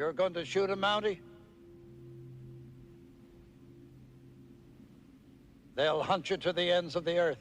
You're going to shoot him, Mountie? They'll hunt you to the ends of the earth.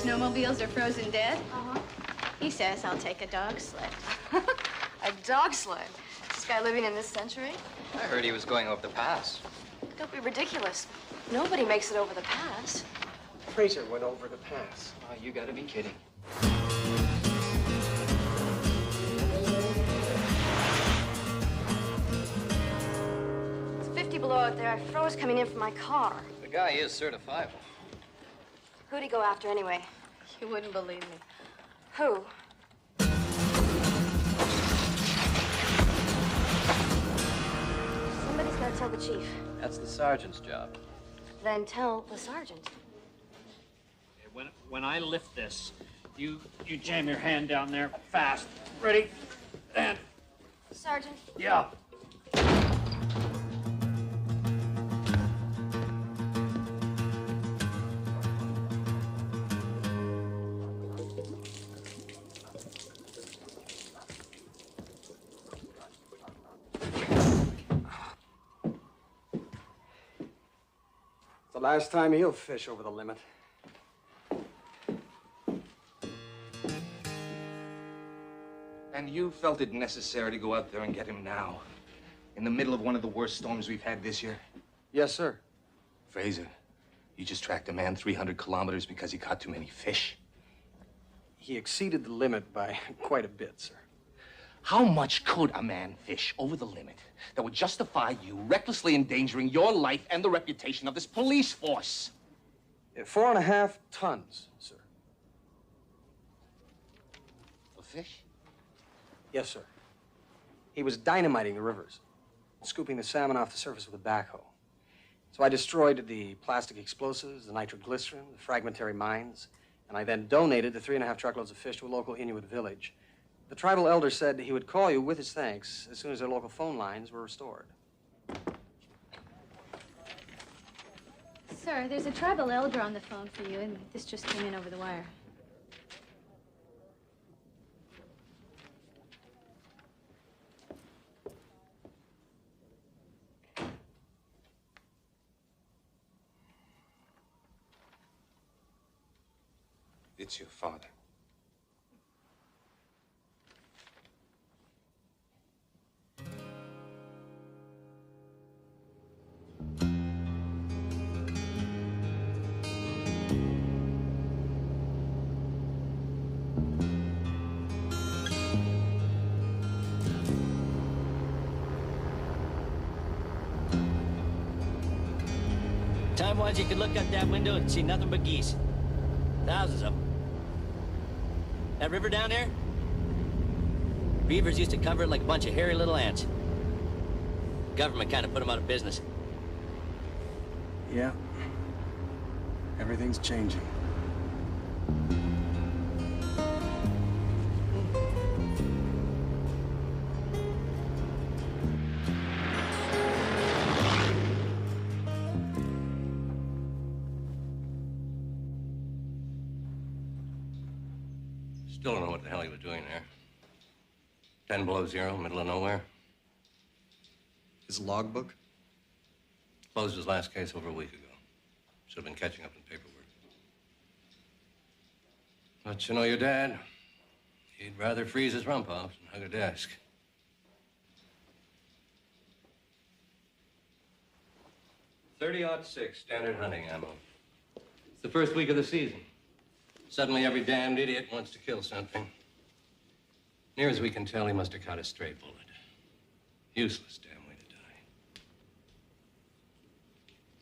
Snowmobiles are frozen dead? Uh-huh. He says I'll take a dog sled. A dog sled? Is this guy living in this century? I heard he was going over the pass. Don't be ridiculous. Nobody makes it over the pass. Fraser went over the pass. Oh, you gotta be kidding. It's 50 below out there. I froze coming in from my car. The guy is certifiable. Who'd he go after anyway? You wouldn't believe me. Who? Somebody's got to tell the chief. That's the sergeant's job. Then tell the sergeant. When I lift this, you jam your hand down there fast. Ready? And Sergeant? yeah. The last time he'll fish over the limit. And you felt it necessary to go out there and get him now, in the middle of one of the worst storms we've had this year? Yes, sir. Fraser, you just tracked a man 300 kilometers because he caught too many fish. He exceeded the limit by quite a bit, sir. How much could a man fish over the limit that would justify you recklessly endangering your life and the reputation of this police force? 4.5 tons, sir. Of fish? Yes, sir. He was dynamiting the rivers, scooping the salmon off the surface with a backhoe. So I destroyed the plastic explosives, the nitroglycerin, the fragmentary mines, and I then donated the 3.5 truckloads of fish to a local Inuit village. The tribal elder said he would call you with his thanks as soon as their local phone lines were restored. Sir, there's a tribal elder on the phone for you, and this just came in over the wire. It's your father. Time-wise, you could look out that window and see nothing but geese. Thousands of them. That river down there? Beavers used to cover it like a bunch of hairy little ants. Government kind of put them out of business. Yeah. Everything's changing. Still don't know what the hell he was doing there. 10 below zero, middle of nowhere. His logbook? Closed his last case over a week ago. Should have been catching up in paperwork. But you know your dad? He'd rather freeze his rump off than hug a desk. .30-06 standard hunting ammo. It's the first week of the season. Suddenly, every damned idiot wants to kill something. Near as we can tell, he must have caught a stray bullet. Useless damn way to die.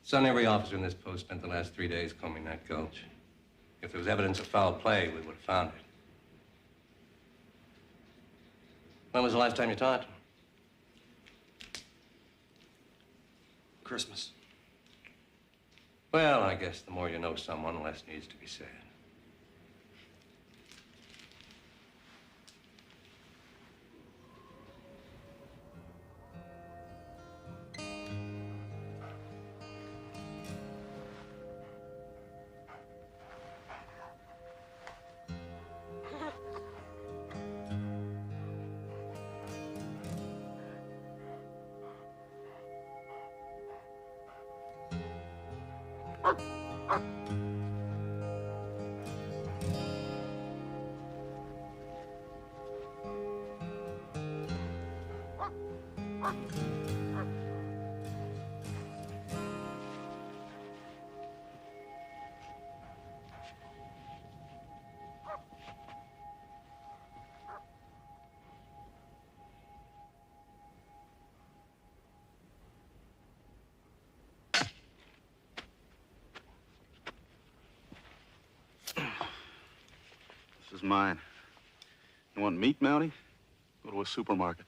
Son, every officer in this post spent the last 3 days combing that gulch. If there was evidence of foul play, we would have found it. When was the last time you talked to him? Christmas. Well, I guess the more you know someone, the less needs to be said. This is mine. You want meat, Mountie? Go to a supermarket.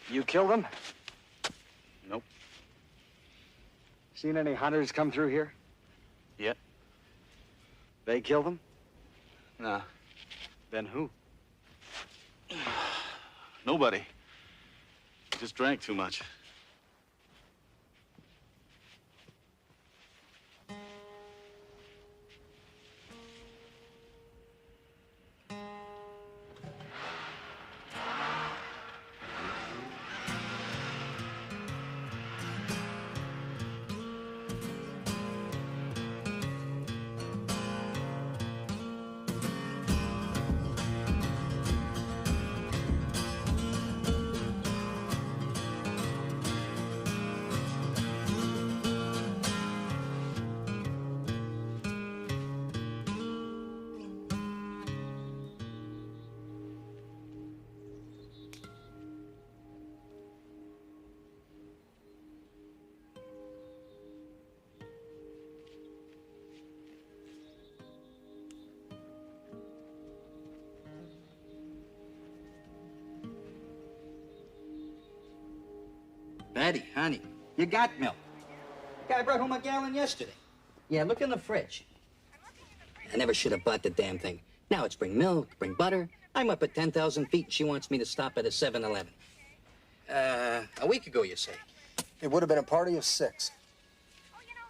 You killed him? Nope. Seen any hunters come through here? Yet? They killed him? Nah. Then who? Nobody. Just drank too much. Betty, honey, you got milk. Guy brought home a gallon yesterday. Yeah, look in the fridge. I never should have bought the damn thing. Now it's bring milk, bring butter. I'm up at 10,000 feet, and she wants me to stop at a 7-Eleven. A week ago, you say? It would have been a party of 6.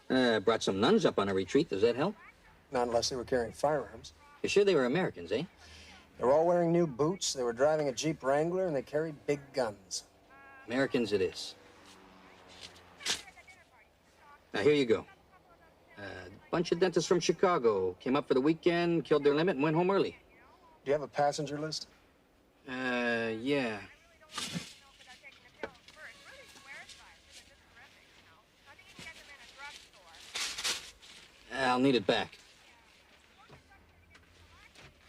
Brought some nuns up on a retreat. Does that help? Not unless they were carrying firearms. You sure they were Americans, eh? They were all wearing new boots, they were driving a Jeep Wrangler, and they carried big guns. Americans it is. Now, here you go. A bunch of dentists from Chicago came up for the weekend, killed their limit, and went home early. Do you have a passenger list? Yeah. I'll need it back.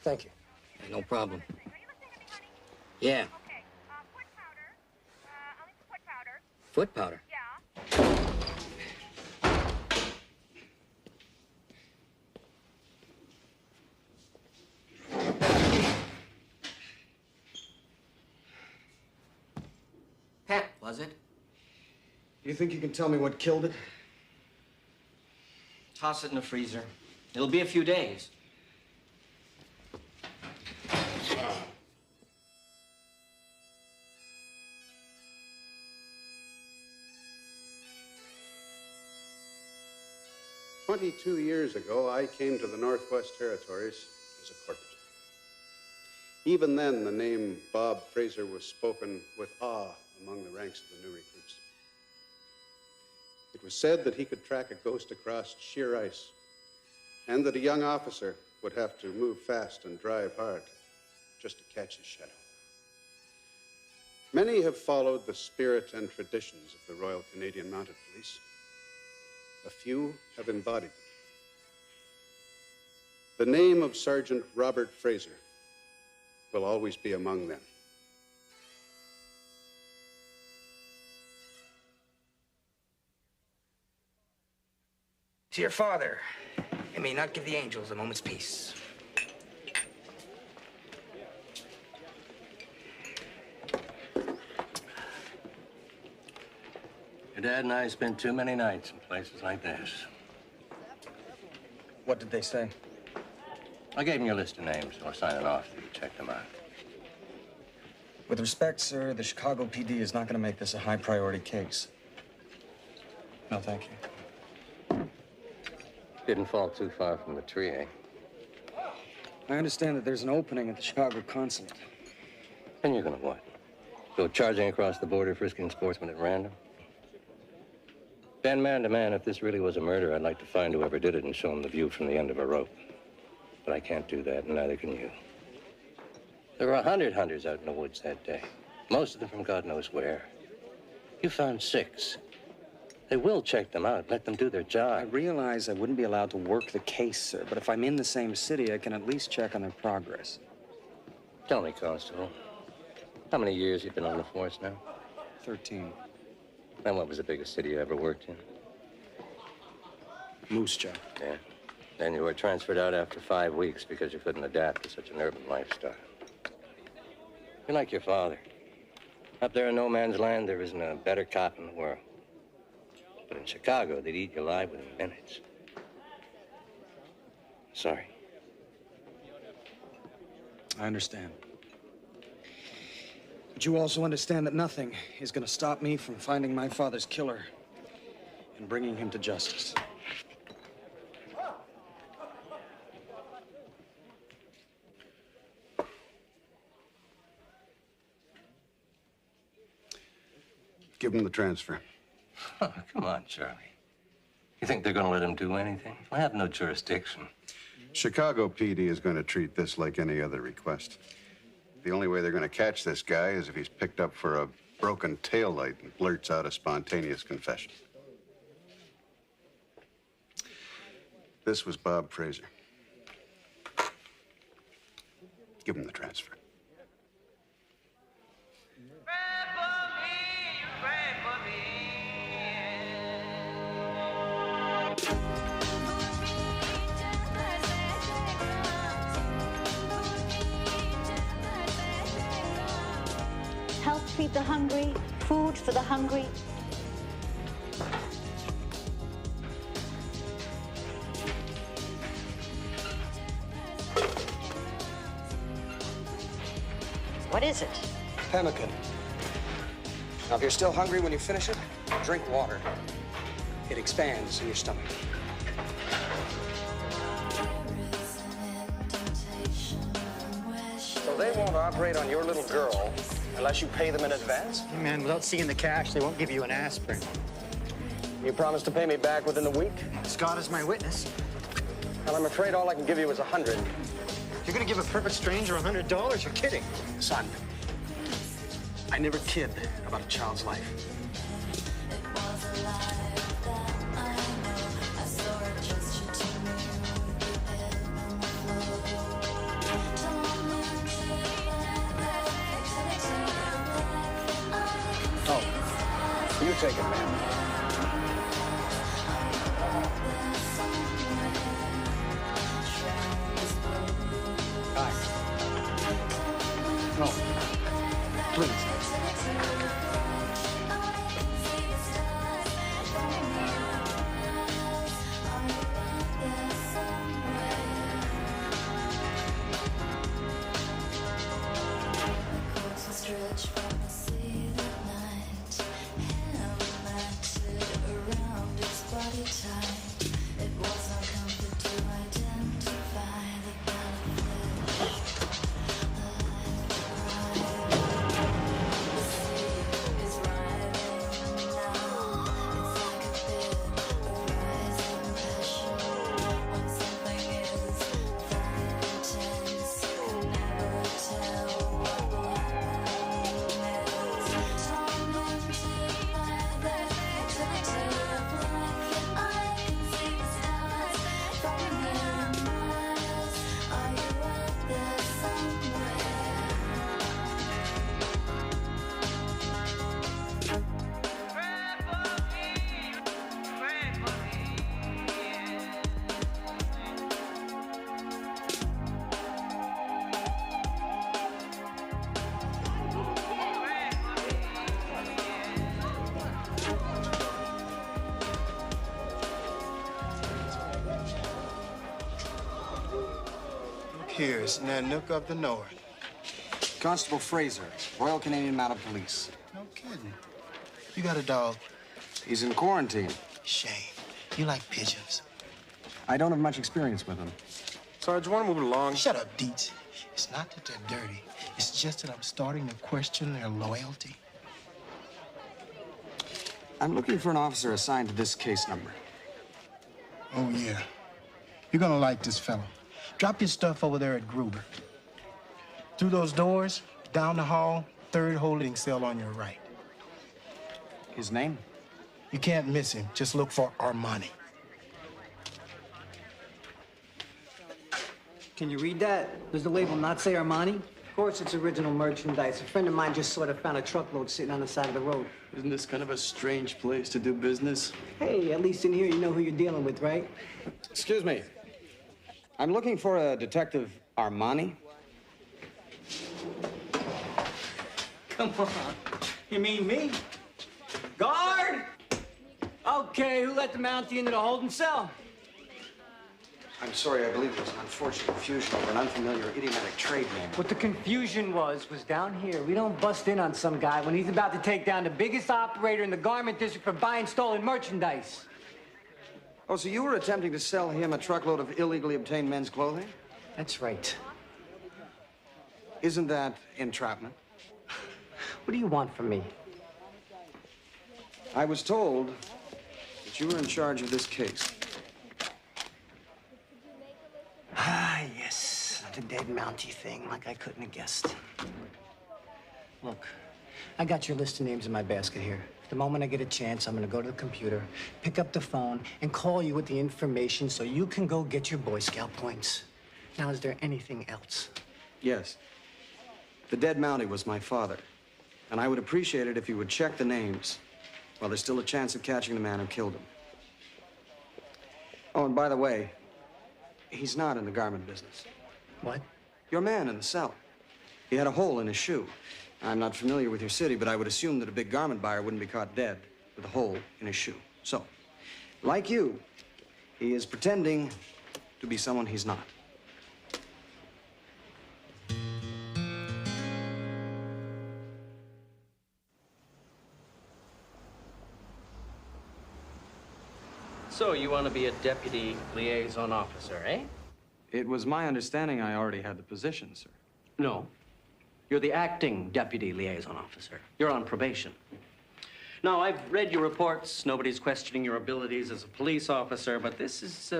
Thank you. Hey, no problem. Yeah. Foot powder? Pet, was it? Do you think you can tell me what killed it? Toss it in the freezer. It'll be a few days. "22 years ago, I came to the Northwest Territories as a corporal. Even then, the name Bob Fraser was spoken with awe among the ranks of the new recruits. It was said that he could track a ghost across sheer ice, and that a young officer would have to move fast and drive hard just to catch his shadow. Many have followed the spirit and traditions of the Royal Canadian Mounted Police. A few have embodied them. The name of Sergeant Robert Fraser will always be among them. To your father, I may not give the angels a moment's peace. Your dad and I spent too many nights in places like this. What did they say? I gave him your list of names, so I'll sign it off so you check them out. With respect, sir, the Chicago PD is not going to make this a high-priority case. No, thank you. Didn't fall too far from the tree, eh? I understand that there's an opening at the Chicago consulate. And you're gonna what? Go charging across the border, frisking sportsmen at random? Ben, man to man, if this really was a murder, I'd like to find whoever did it and show him the view from the end of a rope. But I can't do that, and neither can you. There were 100 hunters out in the woods that day. Most of them from God knows where. You found 6. They will check them out, let them do their job. I realize I wouldn't be allowed to work the case, sir, but if I'm in the same city, I can at least check on their progress. Tell me, Constable, how many years you've been on the force now? 13. And what was the biggest city you ever worked in? Moose Jaw. Yeah. Then you were transferred out after 5 weeks because you couldn't adapt to such an urban lifestyle. You're like your father. Up there in no man's land, there isn't a better cop in the world. But in Chicago, they'd eat you alive within minutes. Sorry. I understand. But you also understand that nothing is going to stop me from finding my father's killer and bringing him to justice. Give him the transfer. Oh, come on, Charlie. You think they're going to let him do anything? I have no jurisdiction. Chicago PD is going to treat this like any other request. The only way they're going to catch this guy is if he's picked up for a broken taillight and blurts out a spontaneous confession. This was Bob Fraser. Give him the transfer. Help feed the hungry, food for the hungry. What is it? Pemmican. Now, if you're still hungry when you finish it, drink water. It expands in your stomach. So they won't operate on your little girl unless you pay them in advance? Man, without seeing the cash, they won't give you an aspirin. You promise to pay me back within the week? Scott is my witness. Well, I'm afraid all I can give you is 100. You're gonna give a perfect stranger $100? You're kidding. Son, I never kid about a child's life. Oh, you take it, man. No, please. appears in that nook of the north? Constable Fraser, Royal Canadian Mounted Police. No kidding. You got a dog? He's in quarantine. Shame. You like pigeons. I don't have much experience with them. Sarge, want to move along? Shut up, Deets. It's not that they're dirty. It's just that I'm starting to question their loyalty. I'm looking for an officer assigned to this case number. Oh, yeah. You're gonna like this fellow. Drop your stuff over there at Gruber. Through those doors, down the hall, third holding cell on your right. His name? You can't miss him. Just look for Armani. Can you read that? Does the label not say Armani? Of course, it's original merchandise. A friend of mine just sort of found a truckload sitting on the side of the road. Isn't this kind of a strange place to do business? Hey, at least in here you know who you're dealing with, right? Excuse me. I'm looking for a Detective Armani. Come on. You mean me? Guard! Okay, who let the Mountie into the holding cell? I'm sorry, I believe it was an unfortunate confusion over an unfamiliar idiomatic trade name. What the confusion was down here. We don't bust in on some guy when he's about to take down the biggest operator in the garment district for buying stolen merchandise. Oh, so you were attempting to sell him a truckload of illegally obtained men's clothing? That's right. Isn't that entrapment? What do you want from me? I was told that you were in charge of this case. Ah, yes. The dead Mountie thing, like I couldn't have guessed. Look, I got your list of names in my basket here. The moment I get a chance, I'm gonna go to the computer, pick up the phone, and call you with the information so you can go get your Boy Scout points. Now, is there anything else? Yes. The dead Mountie was my father, and I would appreciate it if you would check the names while there's still a chance of catching the man who killed him. Oh, and by the way, he's not in the garment business. What? Your man in the cell. He had a hole in his shoe. I'm not familiar with your city, but I would assume that a big garment buyer wouldn't be caught dead with a hole in his shoe. So, like you, he is pretending to be someone he's not. So you want to be a deputy liaison officer, eh? It was my understanding I already had the position, sir. No. You're the acting deputy liaison officer. You're on probation. Now, I've read your reports. Nobody's questioning your abilities as a police officer, but this is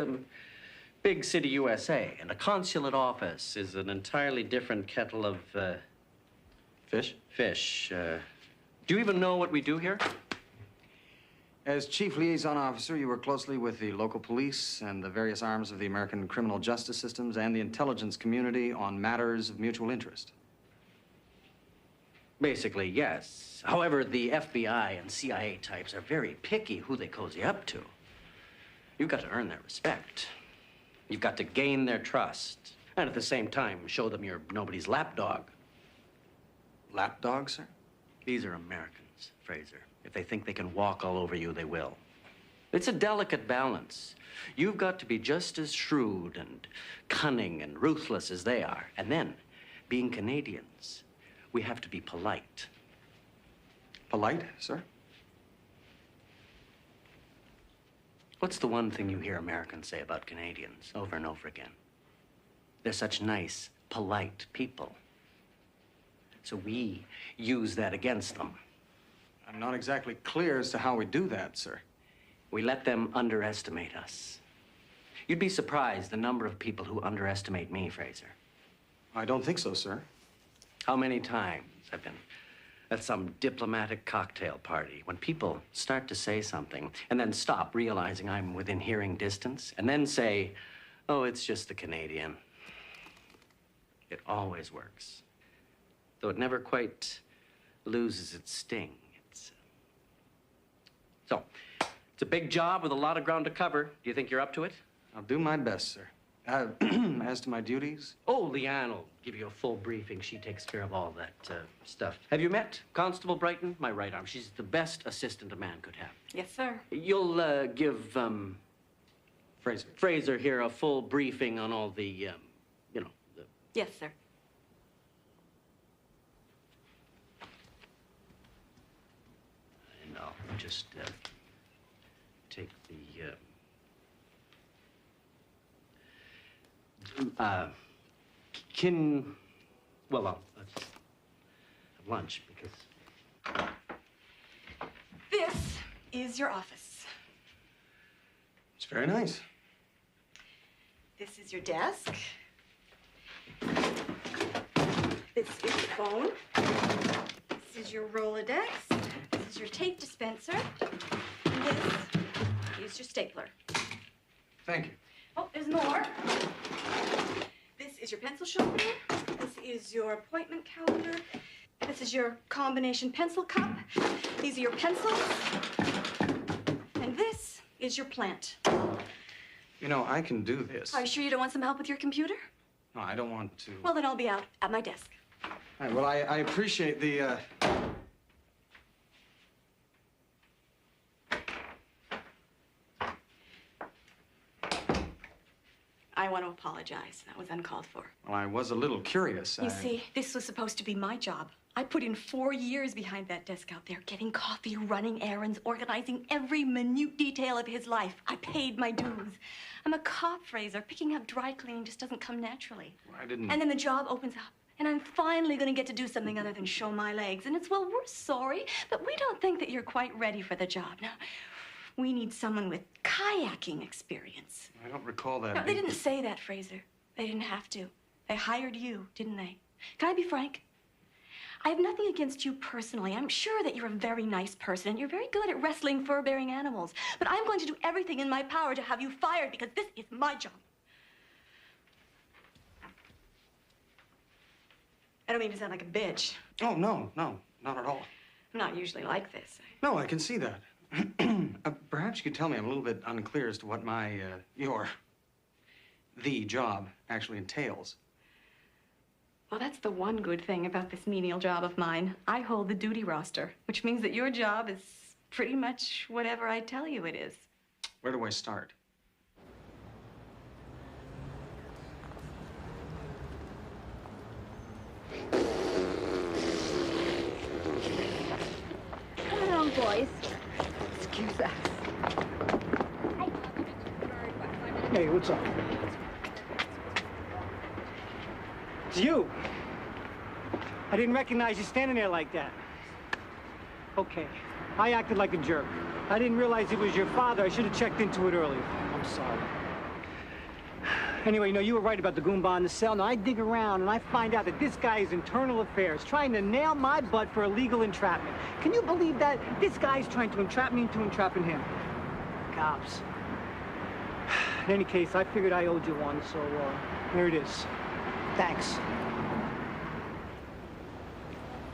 big city USA, and a consulate office is an entirely different kettle of fish. Fish. Do you even know what we do here? As chief liaison officer, you work closely with the local police and the various arms of the American criminal justice systems and the intelligence community on matters of mutual interest. Basically, yes. However, the FBI and CIA types are very picky who they cozy up to. You've got to earn their respect. You've got to gain their trust. And at the same time, show them you're nobody's lapdog. Lapdog, sir? These are Americans, Fraser. If they think they can walk all over you, they will. It's a delicate balance. You've got to be just as shrewd and cunning and ruthless as they are. And then, being Canadians, we have to be polite. Polite, sir? What's the one thing you hear Americans say about Canadians over and over again? They're such nice, polite people. So we use that against them. I'm not exactly clear as to how we do that, sir. We let them underestimate us. You'd be surprised the number of people who underestimate me, Fraser. I don't think so, sir. How many times I've been at some diplomatic cocktail party when people start to say something and then stop, realizing I'm within hearing distance, and then say, oh, it's just the Canadian. It always works. Though it never quite loses its sting. So, it's a big job with a lot of ground to cover. Do you think you're up to it? I'll do my best, sir. As to my duties? Oh, Leanne will give you a full briefing. She takes care of all that stuff. Have you met Constable Brighton? My right arm. She's the best assistant a man could have. Yes, sir. You'll give Fraser here a full briefing on all the, Yes, sir. And I'll just take the let's have lunch because This is your office. It's very nice. This is your desk. This is your phone. This is your Rolodex. This is your tape dispenser. And this is your stapler. Thank you. Oh, there's more. This is your pencil sharpener. This is your appointment calendar. This is your combination pencil cup. These are your pencils. And this is your plant. You know, I can do this. Are you sure you don't want some help with your computer? No, I don't want to. Well, then I'll be out at my desk. All right, well, I appreciate the, I want to apologize. That was uncalled for. Well, I was a little curious. You see, this was supposed to be my job. I put in 4 years behind that desk out there, getting coffee, running errands, organizing every minute detail of his life. I paid my dues. I'm a cop, Fraser. Picking up dry cleaning just doesn't come naturally. I didn't... And then the job opens up, and I'm finally going to get to do something other than show my legs. And it's, well, we're sorry, but we don't think that you're quite ready for the job. Now, we need someone with kayaking experience. I don't recall that. No, they didn't say that, Fraser. They didn't have to. They hired you, didn't they? Can I be frank? I have nothing against you personally. I'm sure that you're a very nice person, and you're very good at wrestling fur-bearing animals. But I'm going to do everything in my power to have you fired because this is my job. I don't mean to sound like a bitch. Oh, no, not at all. I'm not usually like this. No, I can see that. Perhaps you could tell me, I'm a little bit unclear as to what the job actually entails. Well, that's the one good thing about this menial job of mine. I hold the duty roster, which means that your job is pretty much whatever I tell you it is. Where do I start? Come along, boys. Excuse us. Hey, what's up? It's you. I didn't recognize you standing there like that. Okay, I acted like a jerk. I didn't realize it was your father. I should have checked into it earlier. I'm sorry. Anyway, you know, you were right about the Goomba in the cell. Now, I dig around and I find out that this guy is internal affairs, trying to nail my butt for illegal entrapment. Can you believe that? This guy's trying to entrap me into entrapping him. Cops. In any case, I figured I owed you one, so here it is. Thanks.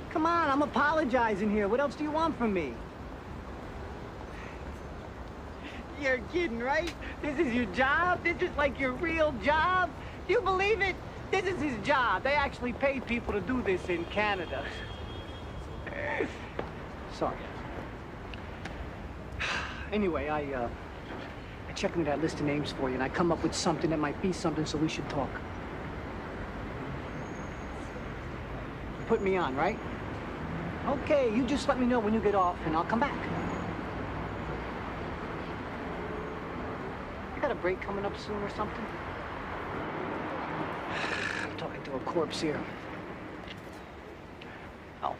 Come on, I'm apologizing here. What else do you want from me? You're kidding, right? This is your job? This is like your real job? Do you believe it? This is his job. They actually pay people to do this in Canada. Sorry. Anyway, I checked into that list of names for you, and I come up with something that might be something, so we should talk. Put me on, right? Okay, you just let me know when you get off, and I'll come back. You got a break coming up soon or something? I'm talking to a corpse here. Oh.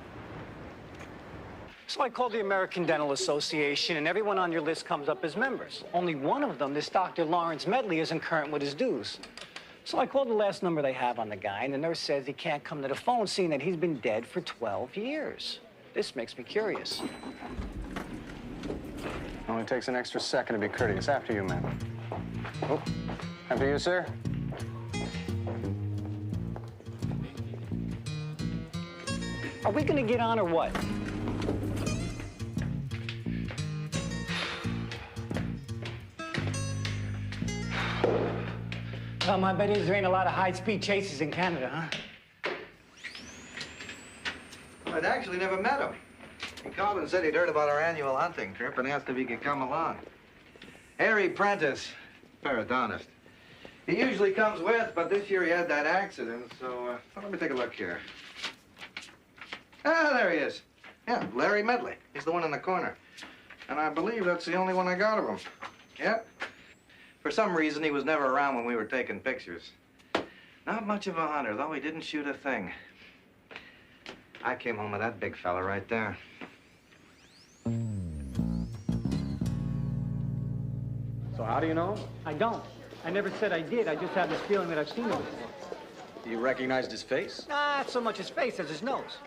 So I called the American Dental Association, and everyone on your list comes up as members. Only one of them, this Dr. Lawrence Medley, isn't current with his dues. So I called the last number they have on the guy, and the nurse says he can't come to the phone, seeing that he's been dead for 12 years. This makes me curious. Only takes an extra second to be courteous. After you, man. Oh, after you, sir. Are we gonna get on or what? Well, my bet is there ain't a lot of high-speed chases in Canada, huh? I'd actually never met him. He called and said he'd heard about our annual hunting trip and asked if he could come along. Harry Prentice, periodontist. He usually comes with, but this year he had that accident, so let me take a look here. Ah, there he is. Yeah, Larry Medley. He's the one in the corner. And I believe that's the only one I got of him. Yep. For some reason, he was never around when we were taking pictures. Not much of a hunter, though he didn't shoot a thing. I came home with that big fella right there. So how do you know him? I don't. I never said I did. I just have this feeling that I've seen him before. You recognized his face? Not so much his face as his nose.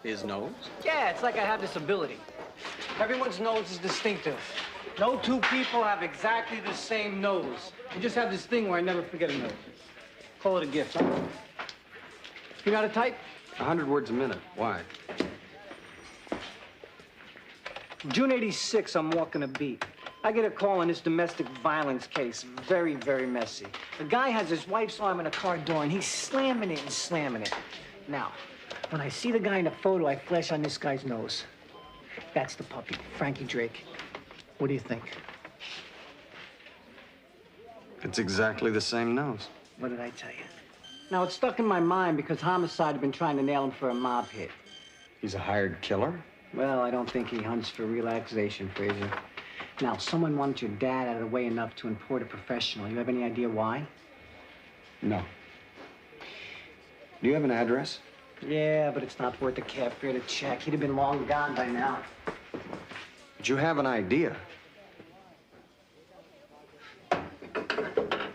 His nose? Yeah, it's like I have this ability. Everyone's nose is distinctive. No two people have exactly the same nose. I just have this thing where I never forget a nose. Call it a gift, huh? You know how to type? 100 words a minute. Why? June 86, I'm walking a beat. I get a call on this domestic violence case. Very, very messy. The guy has his wife's arm in a car door, and he's slamming it and slamming it. Now, when I see the guy in the photo, I flash on this guy's nose. That's the puppy, Frankie Drake. What do you think? It's exactly the same nose. What did I tell you? Now, it's stuck in my mind because Homicide had been trying to nail him for a mob hit. He's a hired killer? Well, I don't think he hunts for relaxation, Fraser. Now, someone wanted your dad out of the way enough to import a professional. You have any idea why? No. Do you have an address? Yeah, but it's not worth the cab fare to check. He'd have been long gone by now. But you have an idea.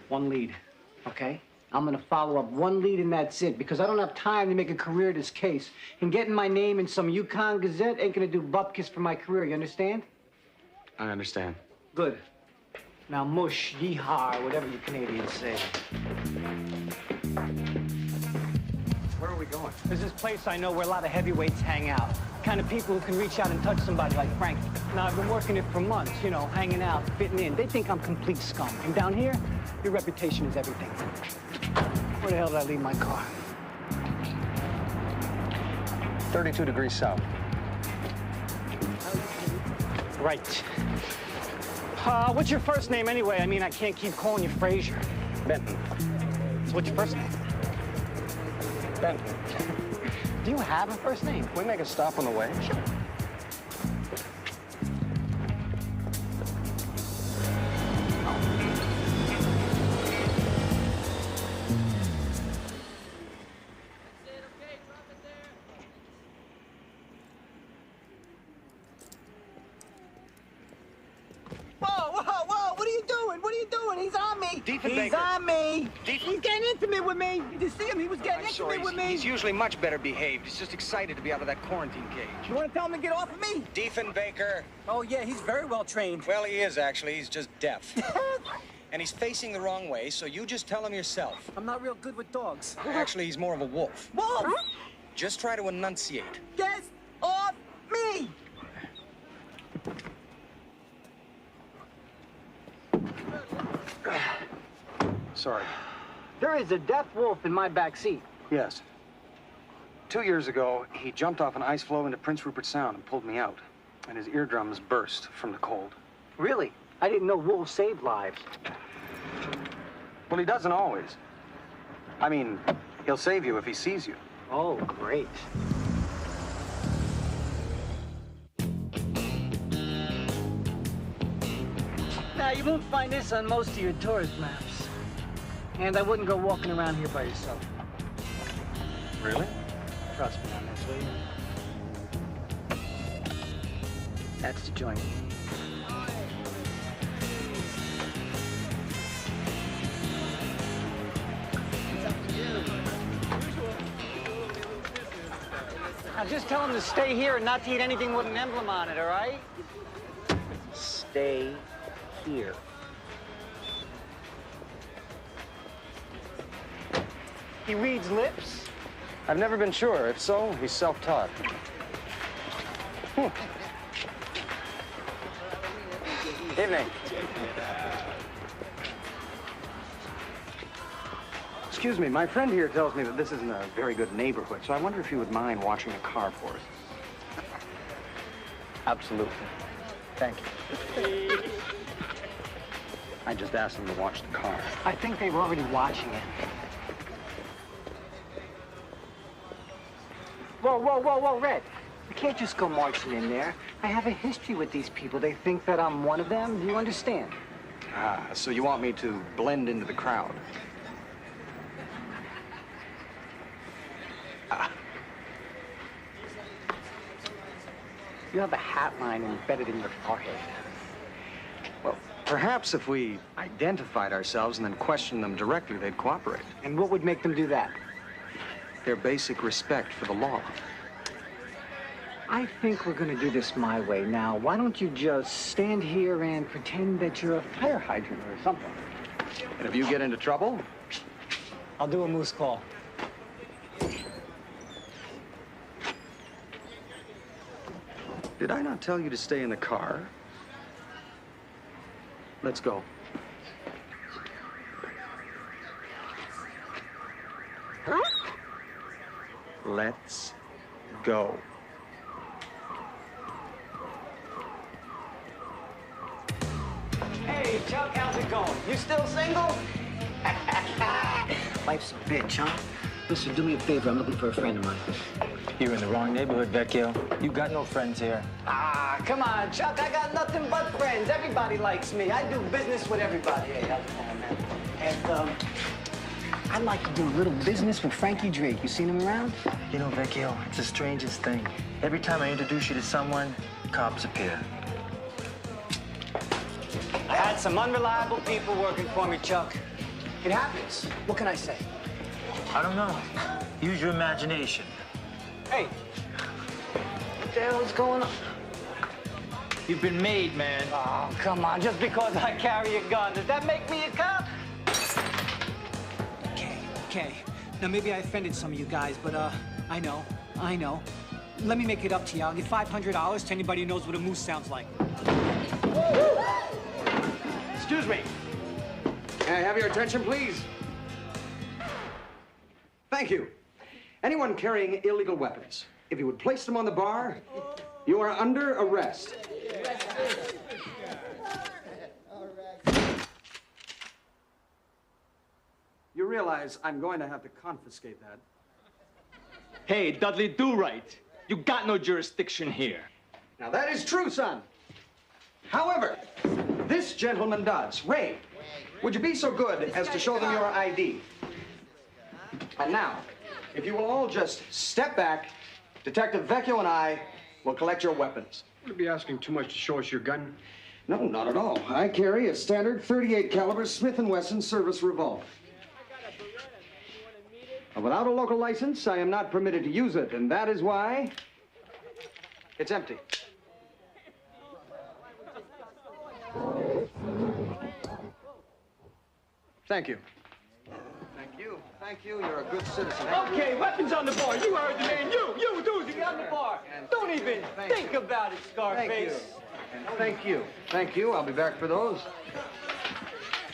One lead, okay? I'm gonna follow up one lead and that's it, because I don't have time to make a career of this case. And getting my name in some Yukon Gazette ain't gonna do bupkis for my career, you understand? I understand. Good. Now mush, yeehaw, whatever you Canadians say. Where are we going? There's this place I know where a lot of heavyweights hang out. Kind of people who can reach out and touch somebody like Frankie. Now, I've been working it for months, you know, hanging out, fitting in. They think I'm complete scum. And down here, your reputation is everything. Where the hell did I leave my car? 32 degrees south. Right. What's your first name anyway? I mean, I can't keep calling you Fraser. Benton. So what's your first name? Benton. Do you have a first name? Can we make a stop on the way? Sure. He's on me. He's getting intimate with me. Did you see him? He was getting intimate with me. He's usually much better behaved. He's just excited to be out of that quarantine cage. You want to tell him to get off of me? Diefenbaker. Oh, yeah, he's very well trained. Well, he is, actually. He's just deaf. And he's facing the wrong way, so you just tell him yourself. I'm not real good with dogs. Actually, he's more of a wolf. Wolf? Just try to enunciate. Get off me! Sorry. There is a deaf wolf in my back seat. Yes. 2 years ago, he jumped off an ice floe into Prince Rupert Sound and pulled me out. And his eardrums burst from the cold. Really? I didn't know wolves saved lives. Well, he doesn't always. I mean, he'll save you if he sees you. Oh, great. Now, you won't find this on most of your tourist maps. And I wouldn't go walking around here by yourself. Really? Trust me on this, will you? That's the joint. Now, just tell him to stay here and not to eat anything with an emblem on it, all right? Stay here. He reads lips? I've never been sure. If so, he's self-taught. Evening. Excuse me, my friend here tells me that this isn't a very good neighborhood, so I wonder if you would mind watching a car for us. Absolutely. Thank you. I just asked them to watch the car. I think they were already watching it. Whoa, whoa, whoa, whoa, Red. We can't just go marching in there. I have a history with these people. They think that I'm one of them. Do you understand? Ah, so you want me to blend into the crowd? Ah. You have a hat line embedded in your forehead. Well, perhaps if we identified ourselves and then questioned them directly, they'd cooperate. And what would make them do that? Their basic respect for the law. I think we're gonna do this my way. Now, why don't you just stand here and pretend that you're a fire hydrant or something? And if you get into trouble? I'll do a moose call. Did I not tell you to stay in the car? Let's go. Let's go. Hey, Chuck, how's it going? You still single? Life's a bitch, huh? Listen, do me a favor. I'm looking for a friend of mine. You're in the wrong neighborhood, Vecchio. You got no friends here. Ah, come on, Chuck. I got nothing but friends. Everybody likes me. I do business with everybody. Hey, how's it going, man? And, I'd like to do a little business with Frankie Drake. You seen him around? You know, Vecchio, it's the strangest thing. Every time I introduce you to someone, cops appear. I had some unreliable people working for me, Chuck. It happens. What can I say? I don't know. Use your imagination. Hey, what the hell is going on? You've been made, man. Oh, come on. Just because I carry a gun, does that make me a cop? Okay. Now, maybe I offended some of you guys, but, I know. Let me make it up to you. I'll give $500 to anybody who knows what a moose sounds like. Excuse me. May I have your attention, please? Thank you. Anyone carrying illegal weapons, if you would place them on the bar, you are under arrest. You realize I'm going to have to confiscate that. Hey, Dudley Do-Right. You got no jurisdiction here. Now, that is true, son. However, this gentleman does. Ray, would you be so good as to show them your ID? And now, if you will all just step back, Detective Vecchio and I will collect your weapons. Would be asking too much to show us your gun? No, not at all. I carry a standard .38 caliber Smith & Wesson service revolver. Without a local license, I am not permitted to use it, and that is why it's empty. Thank you. Thank you. You're a good citizen. Okay, weapons on the bar. You heard the man. You, Doozy, on the bar. Don't even think about it, Scarface. Thank you. I'll be back for those.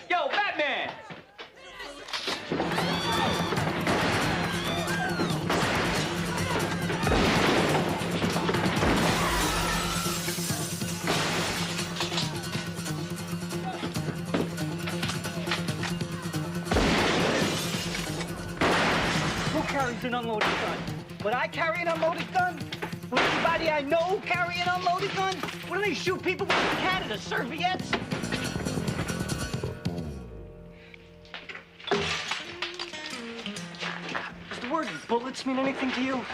Yo, Batman! Carries an unloaded gun. Would I carry an unloaded gun? Would anybody I know carry an unloaded gun? What do they shoot people with in Canada? Serviettes? Does the word bullets mean anything to you?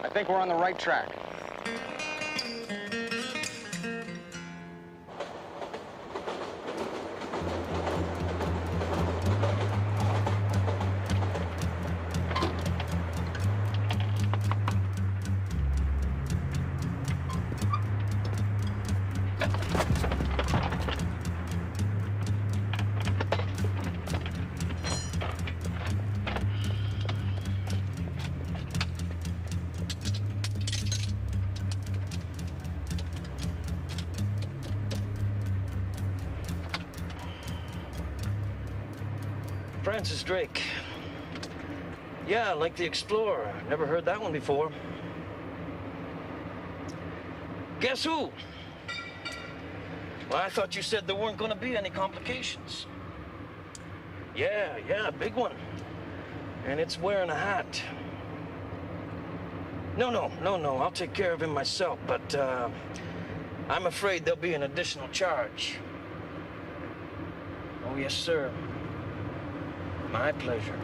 I think we're on the right track. Francis Drake. Yeah, like the Explorer. Never heard that one before. Guess who? Well, I thought you said there weren't going to be any complications. Yeah, big one. And it's wearing a hat. No, I'll take care of him myself, but I'm afraid there'll be an additional charge. Oh, yes, sir. My pleasure.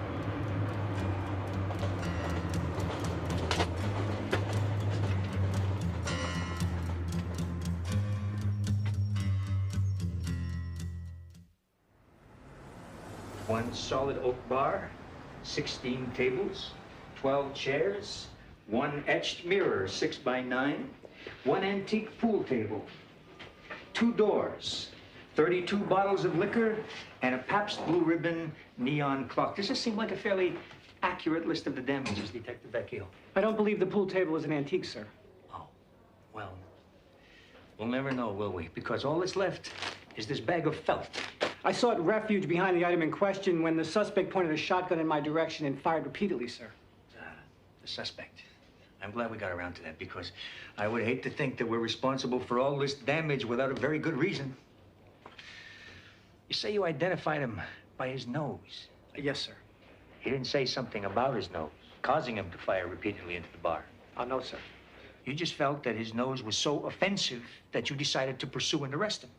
One solid oak bar, 16 tables, 12 chairs, one etched mirror, 6 by 9, one antique pool table, 2 doors, 32 bottles of liquor, and a Pabst Blue Ribbon neon clock. Does this seem like a fairly accurate list of the damages, Detective Vecchio? I don't believe the pool table is an antique, sir. Well, we'll never know, will we? Because all that's left is this bag of felt. I sought refuge behind the item in question when the suspect pointed a shotgun in my direction and fired repeatedly, sir. The suspect. I'm glad we got around to that because I would hate to think that we're responsible for all this damage without a very good reason. You say you identified him by his nose? Yes, sir. He didn't say something about his nose, causing him to fire repeatedly into the bar. No, sir. You just felt that his nose was so offensive that you decided to pursue and arrest him.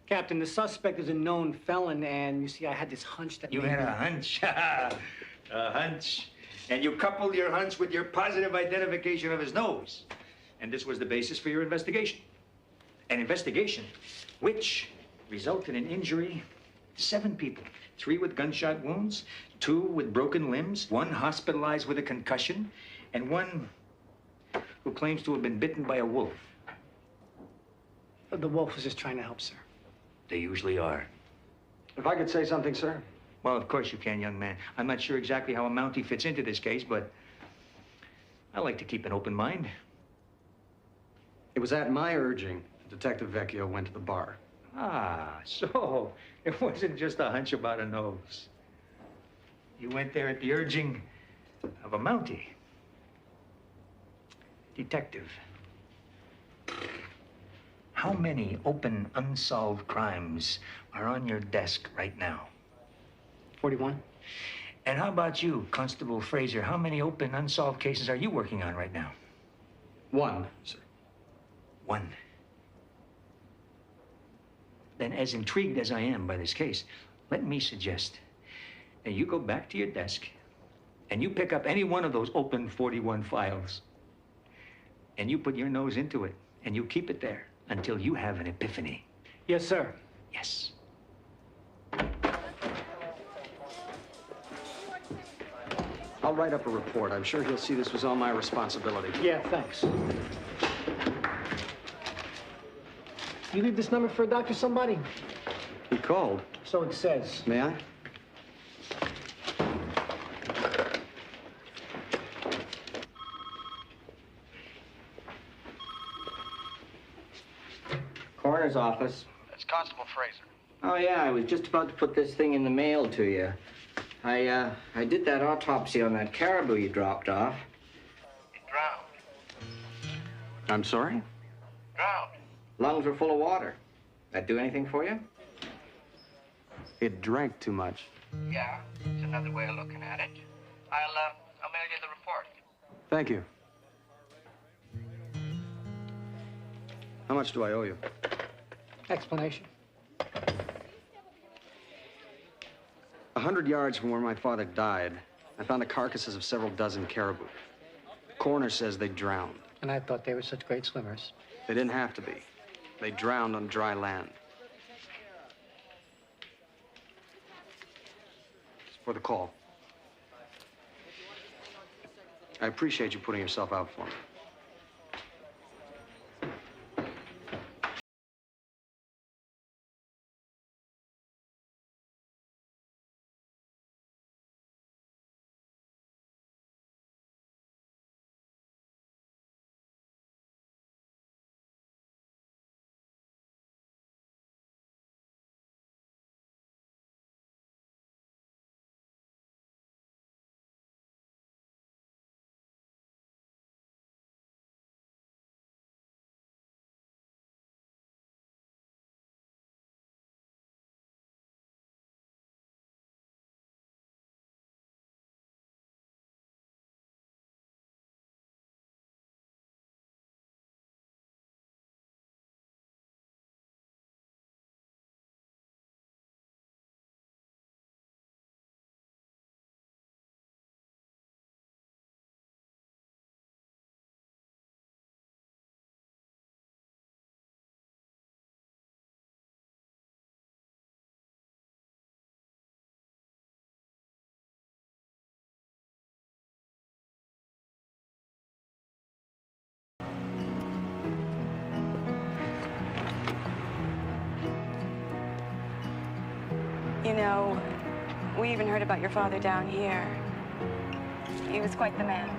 Captain, the suspect is a known felon, and you see, I had this hunch that You had a hunch. A hunch. And you coupled your hunch with your positive identification of his nose. And this was the basis for your investigation. An investigation which resulted in injury to 7 people. 3 with gunshot wounds, 2 with broken limbs, 1 hospitalized with a concussion, and 1 who claims to have been bitten by a wolf. The wolf was just trying to help, sir. They usually are. If I could say something, sir. Well, of course you can, young man. I'm not sure exactly how a Mountie fits into this case, but I like to keep an open mind. It was at my urging Detective Vecchio went to the bar. So it wasn't just a hunch about a nose. You went there at the urging of a Mountie. Detective, how many open, unsolved crimes are on your desk right now? 41. And how about you, Constable Fraser? How many open, unsolved cases are you working on right now? 1, sir. 1. Then, as intrigued as I am by this case, let me suggest that you go back to your desk and you pick up any one of those open 41 files and you put your nose into it and you keep it there until you have an epiphany. Yes, sir. Yes. I'll write up a report. I'm sure he'll see this was all my responsibility. Yeah, thanks. You leave this number for a doctor, somebody? He called. So it says. May I? Coroner's office. It's Constable Fraser. Oh, yeah, I was just about to put this thing in the mail to you. I did that autopsy on that caribou you dropped off. It drowned. I'm sorry? Drowned. Lungs were full of water. That do anything for you? It drank too much. Yeah, it's another way of looking at it. I'll mail you the report. Thank you. How much do I owe you? Explanation. 100 yards from where my father died, I found the carcasses of several dozen caribou. The coroner says they drowned. And I thought they were such great swimmers. They didn't have to be. They drowned on dry land. It's for the call. I appreciate you putting yourself out for me. You know, we even heard about your father down here. He was quite the man.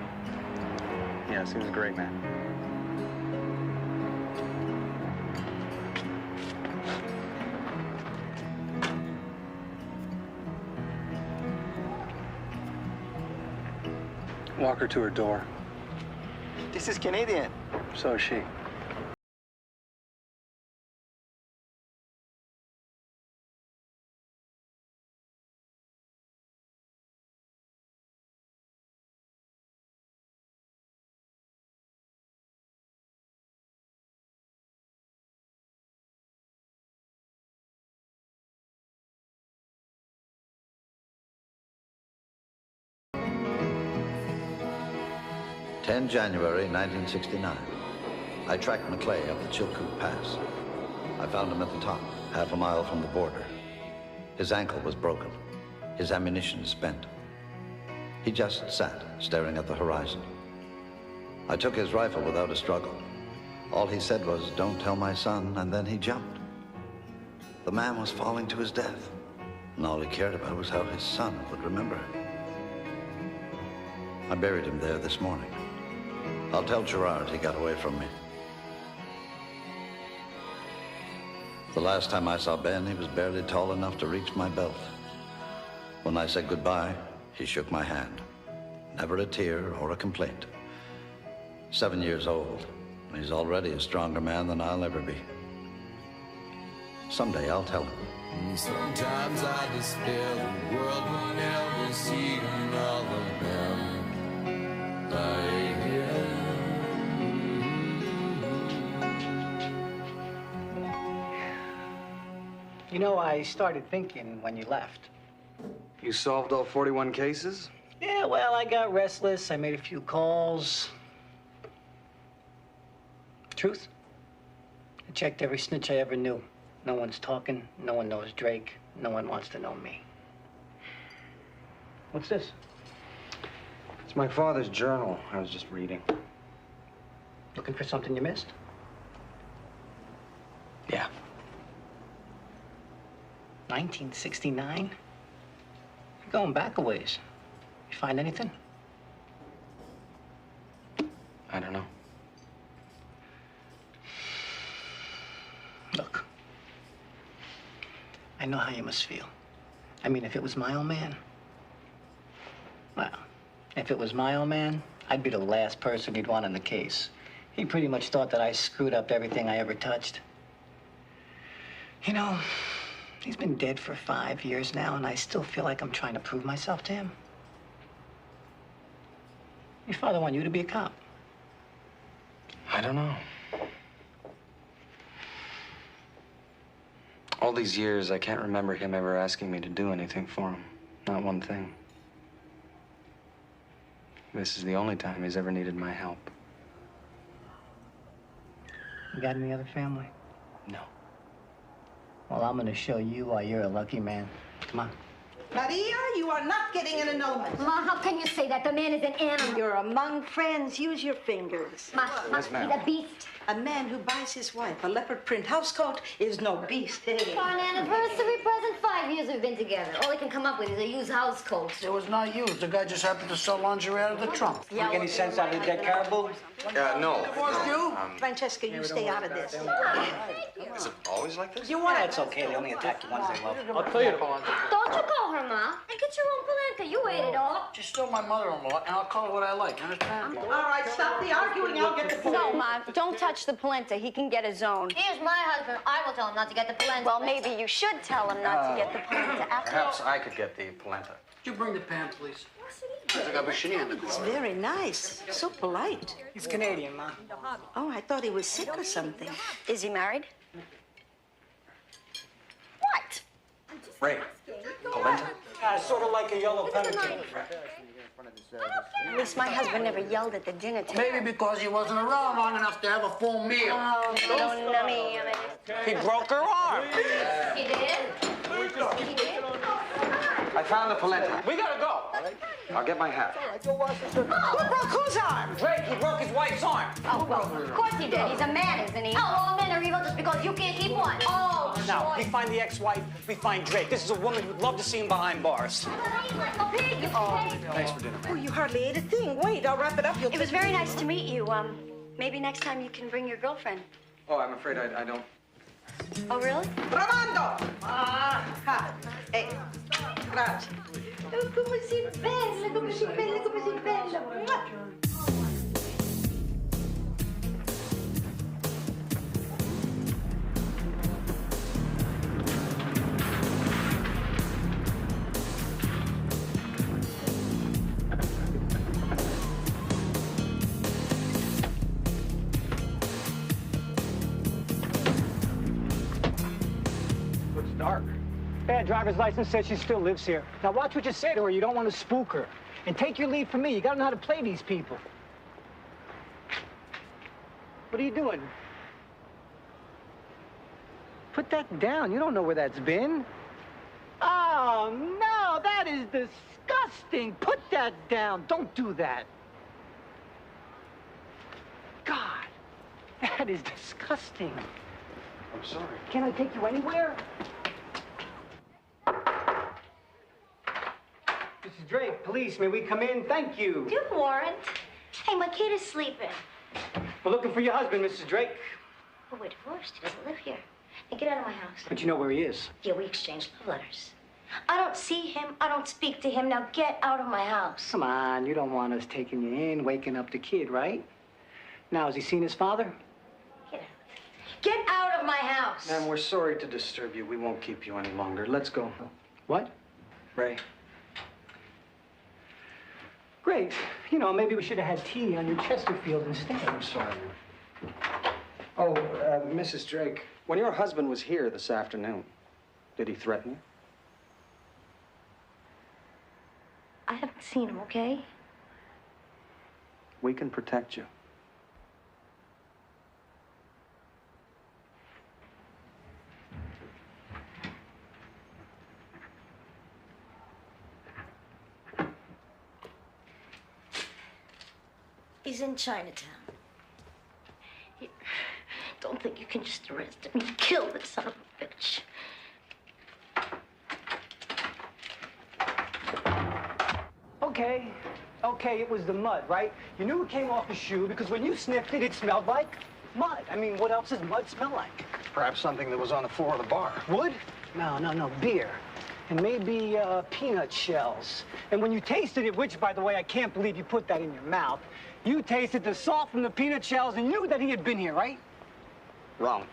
Yes, he was a great man. Walk her to her door. This is Canadian. So is she. January 1969. I tracked McClay up the Chilkoot Pass. I found him at the top, half a mile from the border. His ankle was broken, his ammunition spent. He just sat, staring at the horizon. I took his rifle without a struggle. All he said was, "Don't tell my son," and then he jumped. The man was falling to his death, and all he cared about was how his son would remember him. I buried him there this morning. I'll tell Gerard he got away from me. The last time I saw Ben, he was barely tall enough to reach my belt. When I said goodbye, he shook my hand. Never a tear or a complaint. 7 years old, and he's already a stronger man than I'll ever be. Someday I'll tell him. Sometimes I despair the world will never see another man like him. You know, I started thinking when you left. You solved all 41 cases? Yeah, well, I got restless. I made a few calls. Truth? I checked every snitch I ever knew. No one's talking. No one knows Drake. No one wants to know me. What's this? It's my father's journal. I was just reading. Looking for something you missed? Yeah. 1969? You're going back a ways. You find anything? I don't know. Look, I know how you must feel. I mean, if it was my old man, well, if it was my old man, I'd be the last person he'd want in the case. He pretty much thought that I screwed up everything I ever touched. You know, he's been dead for 5 years now, and I still feel like I'm trying to prove myself to him. Your father wanted you to be a cop. I don't know. All these years, I can't remember him ever asking me to do anything for him. Not one thing. This is the only time he's ever needed my help. You got any other family? No. Well, I'm gonna show you why you're a lucky man. Come on. Maria, you are not getting an annulment. Ma, how can you say that? The man is an animal. You're among friends. Use your fingers. Ma, Yes, ma'am. he's a beast. A man who buys his wife a leopard print housecoat is no beast. For an anniversary present, 5 years we've been together. All he can come up with is a used house coat. It was not used. The guy just happened to sell lingerie out of the trunk. Make any sense out of the dead caribou? No. Divorced you? Francesca, you stay out of this. Is it always like this? You want That's okay. They only attack the ones they love. I'll tell you. Don't you call her, Ma. And get your own polenta. You ate it all. She's still my mother-in-law, and I'll call her what I like. Understand? All right, stop the arguing. I'll get the phone. No, Ma, don't touch the polenta. He can get his own. Here's my husband. I will tell him not to get the polenta. Well, maybe you should tell him not to get the polenta after all. Perhaps I could get the polenta. Could you bring the pan, please? It's very nice. So polite. He's Canadian, Ma. Oh, I thought he was sick or something. Is he married? What? Ray, polenta? Sort of like a yellow pelican. At least my husband never yelled at the dinner table. Maybe because he wasn't around long enough to have a full meal. Oh, no, nummy, He broke her arm. He did? He did? I found the polenta. We gotta go. I'll get my hat. Who broke whose arm? Drake, he broke his wife's arm. Oh, well, of course he did. He's a man, isn't he? Oh, all men are evil just because you can't keep one. Oh, Now, we find the ex-wife, we find Drake. This is a woman who'd love to see him behind bars. Thanks for dinner. Oh, you hardly ate a thing. Wait, I'll wrap it up. It was very nice to meet you. Maybe next time you can bring your girlfriend. Oh, I'm afraid I don't. Oh, really? Ramando! Grazie. Come sei bella, come sei bella, come sei bella. Dark. Yeah, driver's license says she still lives here. Now watch what you say to her. You don't want to spook her. And take your lead from me. You gotta know how to play these people. What are you doing? Put that down. You don't know where that's been. Oh, no, that is disgusting. Put that down. Don't do that. God, that is disgusting. I'm sorry. Can I take you anywhere? Mrs. Drake, police, may we come in? Thank you. Good warrant. Hey, my kid is sleeping. We're looking for your husband, Mrs. Drake. Oh, we're divorced. He doesn't live here. Now get out of my house. But you know where he is. Yeah, we exchanged love letters. I don't see him. I don't speak to him. Now get out of my house. Come on, you don't want us taking you in, waking up the kid, right? Now, has he seen his father? Get out of my house. Ma'am, we're sorry to disturb you. We won't keep you any longer. Let's go. What? Ray. Great. You know, maybe we should have had tea on your Chesterfield instead. I'm sorry. Oh, Mrs. Drake, when your husband was here this afternoon, did he threaten you? I haven't seen him, okay? We can protect you. He's in Chinatown. Don't think you can just arrest him. You kill this son of a bitch. Okay. Okay, it was the mud, right? You knew it came off his shoe because when you sniffed it, it smelled like mud. I mean, what else does mud smell like? Perhaps something that was on the floor of the bar. Wood? No, beer. And maybe peanut shells. And when you tasted it, which, by the way, I can't believe you put that in your mouth, you tasted the salt from the peanut shells and knew that he had been here, right? Wrong.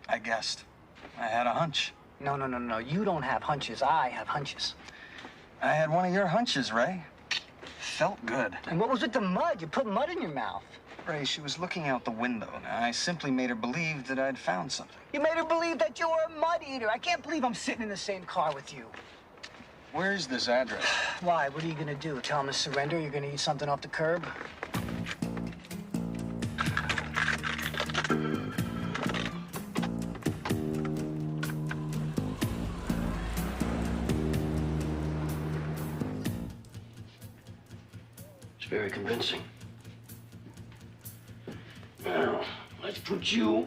I guessed. I had a hunch. No. You don't have hunches. I have hunches. I had one of your hunches, Ray. Felt good. And what was with the mud? You put mud in your mouth. Ray, she was looking out the window. Now, I simply made her believe that I'd found something. You made her believe that you were a mud eater. I can't believe I'm sitting in the same car with you. Where's this address? Why? What are you gonna do? Tell him to surrender? You're gonna eat something off the curb? It's very convincing. Now, let's put you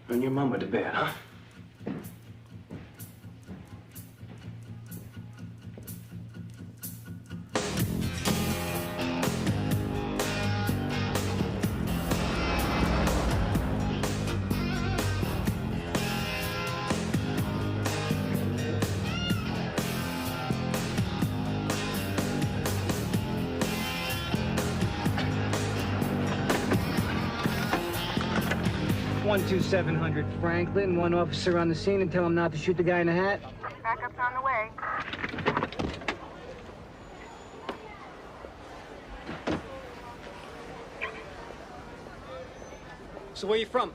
and your mama to bed, huh? Two 700 Franklin, one officer on the scene, and tell him not to shoot the guy in the hat. Backup's on the way. So where you from?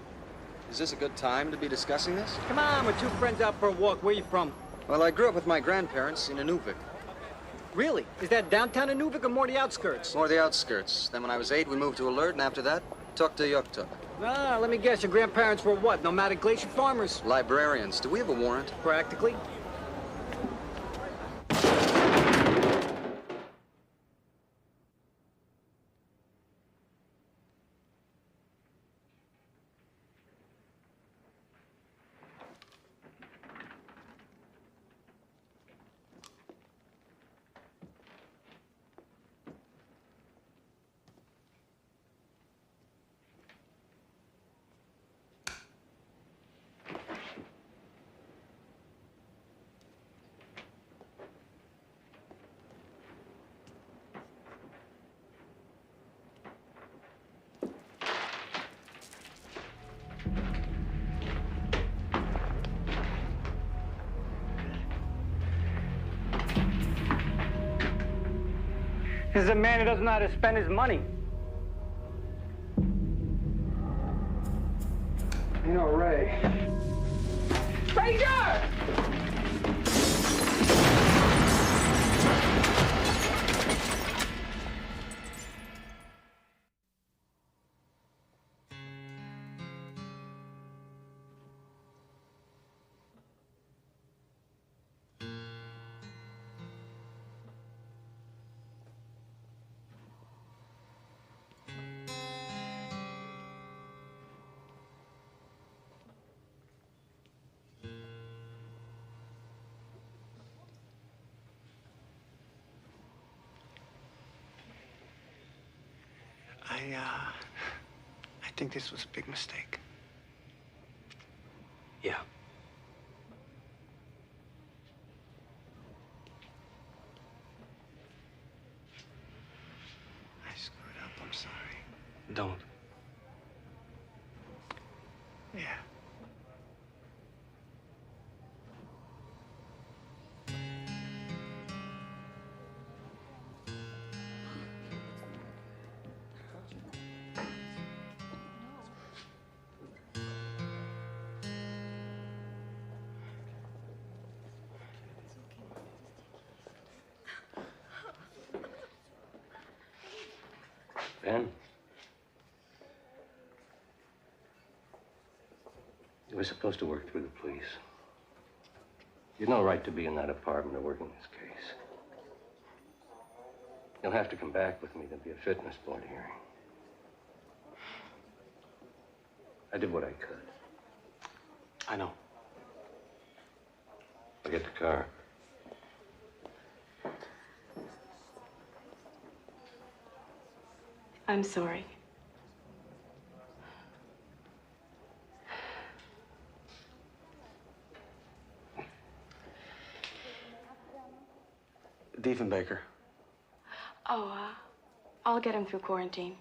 Is this a good time to be discussing this? Come on, we're two friends out for a walk. Where you from? Well, I grew up with my grandparents in Inuvik. Really? Is that downtown Inuvik or more the outskirts? More the outskirts. Then when I was 8, we moved to Alert, and after that, Tuk to Yuktuk. Ah, let me guess, your grandparents were what, nomadic glacier farmers? Librarians. Do we have a warrant? Practically. This is a man who doesn't know how to spend his money. You know, Ray. Frazier! I think this was a big mistake. Yeah. I screwed up. I'm sorry. Don't. Yeah. Ben? You were supposed to work through the police. You had no right to be in that apartment or working this case. You'll have to come back with me. There'll be a fitness board hearing. I did what I could. I know. I'll get the car. I'm sorry. Diefenbaker. Oh, I'll get him through quarantine.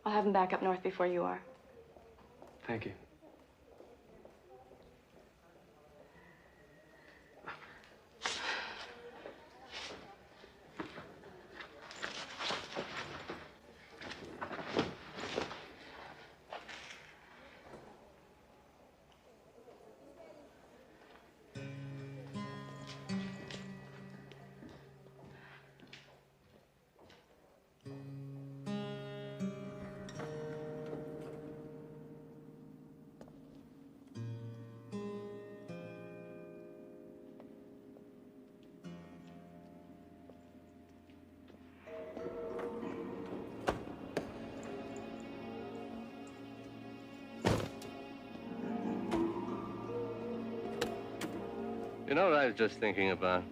I'll have him back up north before you are. Thank you. You know what I was just thinking about?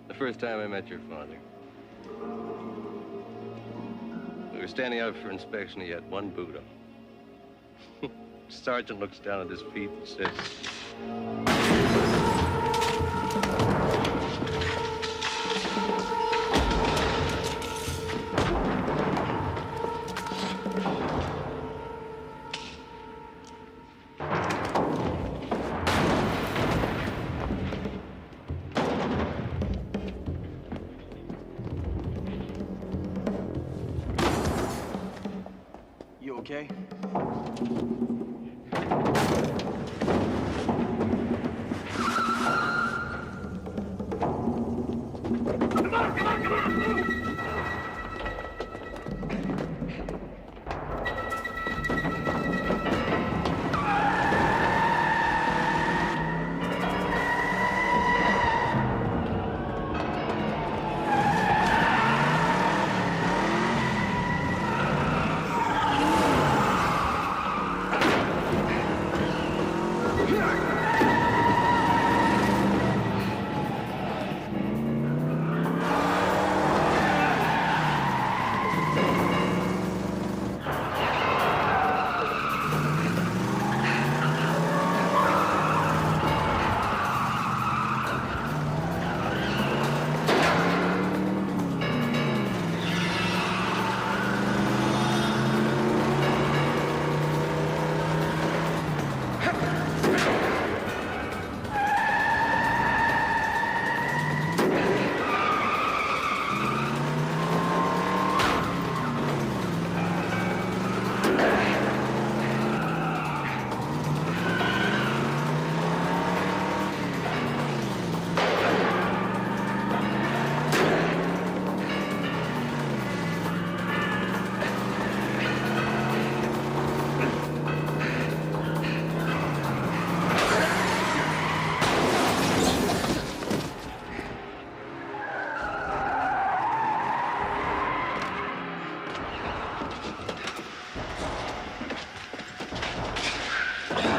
The first time I met your father. We were standing out for inspection. He had one boot on. Sergeant looks down at his feet and says, You okay?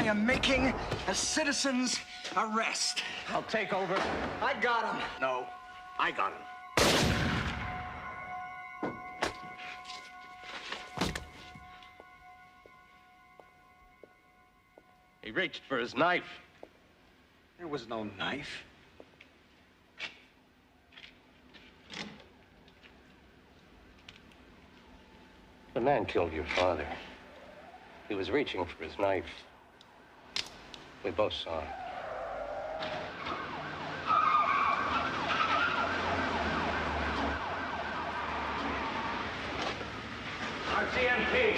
am making a citizen's arrest. I'll take over. I got him. No, I got him. He reached for his knife. There was no knife. The man killed your father. He was reaching for his knife. We both saw it. RCMP!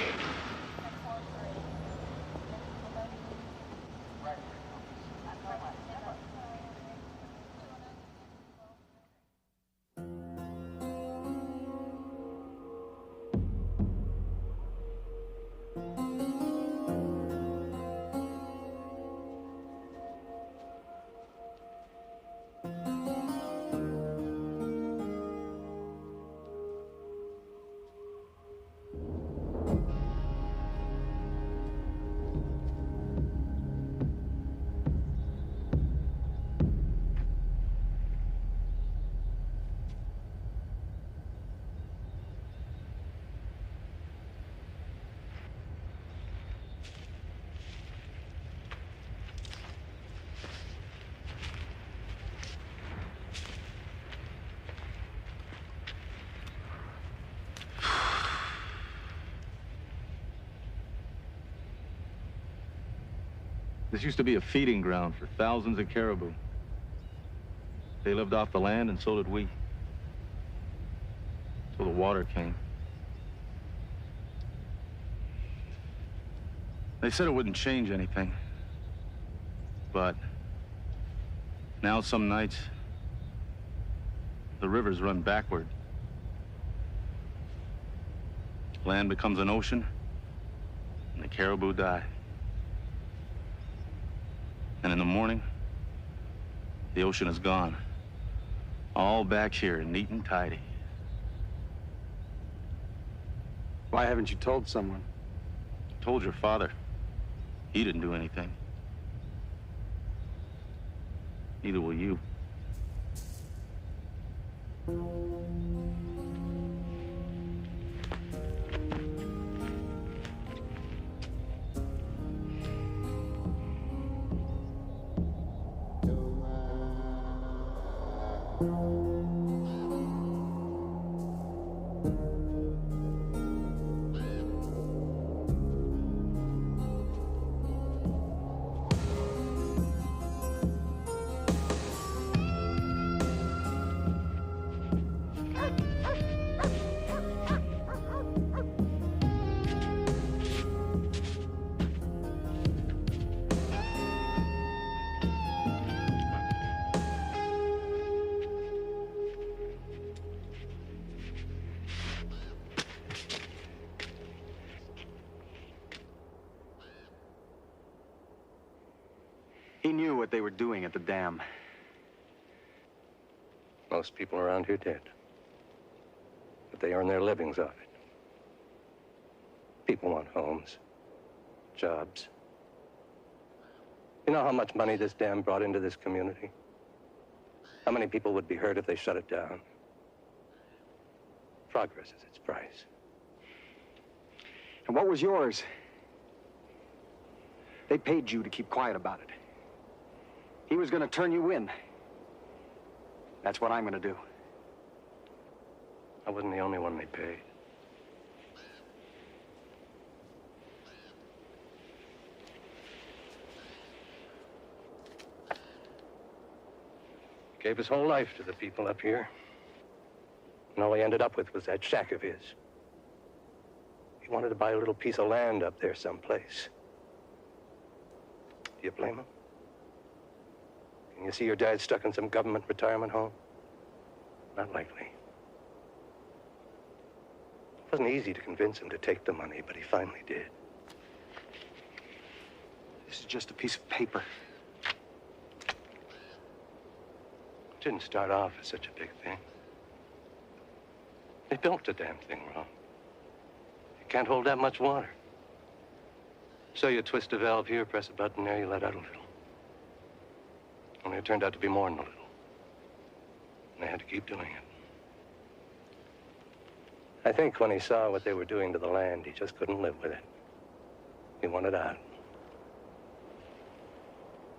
This used to be a feeding ground for thousands of caribou. They lived off the land, and so did we. Till the water came. They said it wouldn't change anything. But now some nights, the rivers run backward. Land becomes an ocean, and the caribou die. And in the morning, the ocean is gone. All back here, neat and tidy. Why haven't you told someone? Told your father. He didn't do anything. Neither will you. He knew what they were doing at the dam. Most people around here did. But they earn their livings off it. People want homes, jobs. You know how much money this dam brought into this community? How many people would be hurt if they shut it down? Progress is its price. And what was yours? They paid you to keep quiet about it. He was going to turn you in. That's what I'm going to do. I wasn't the only one they paid. He gave his whole life to the people up here. And all he ended up with was that shack of his. He wanted to buy a little piece of land up there someplace. Do you blame him? Can you see your dad stuck in some government retirement home? Not likely. It wasn't easy to convince him to take the money, but he finally did. This is just a piece of paper. It didn't start off as such a big thing. They built the damn thing wrong. It can't hold that much water. So you twist a valve here, press a button there, you let out a little. Only it turned out to be more than a little. And they had to keep doing it. I think when he saw what they were doing to the land, he just couldn't live with it. He wanted out.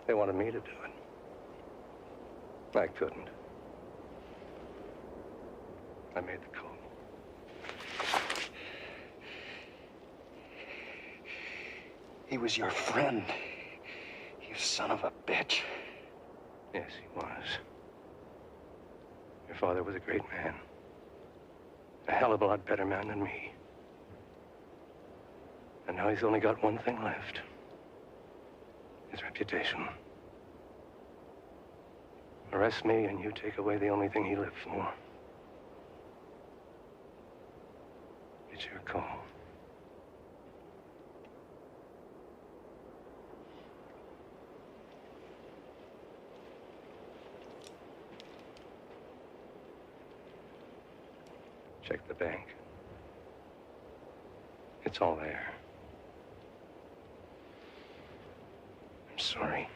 They wanted me to do it. I couldn't. I made the call. He was your friend. You son of a bitch. Yes, he was. Your father was a great man. A hell of a lot better man than me. And now he's only got one thing left. His reputation. Arrest me and you take away the only thing he lived for. It's your call. Check the bank. It's all there. I'm sorry.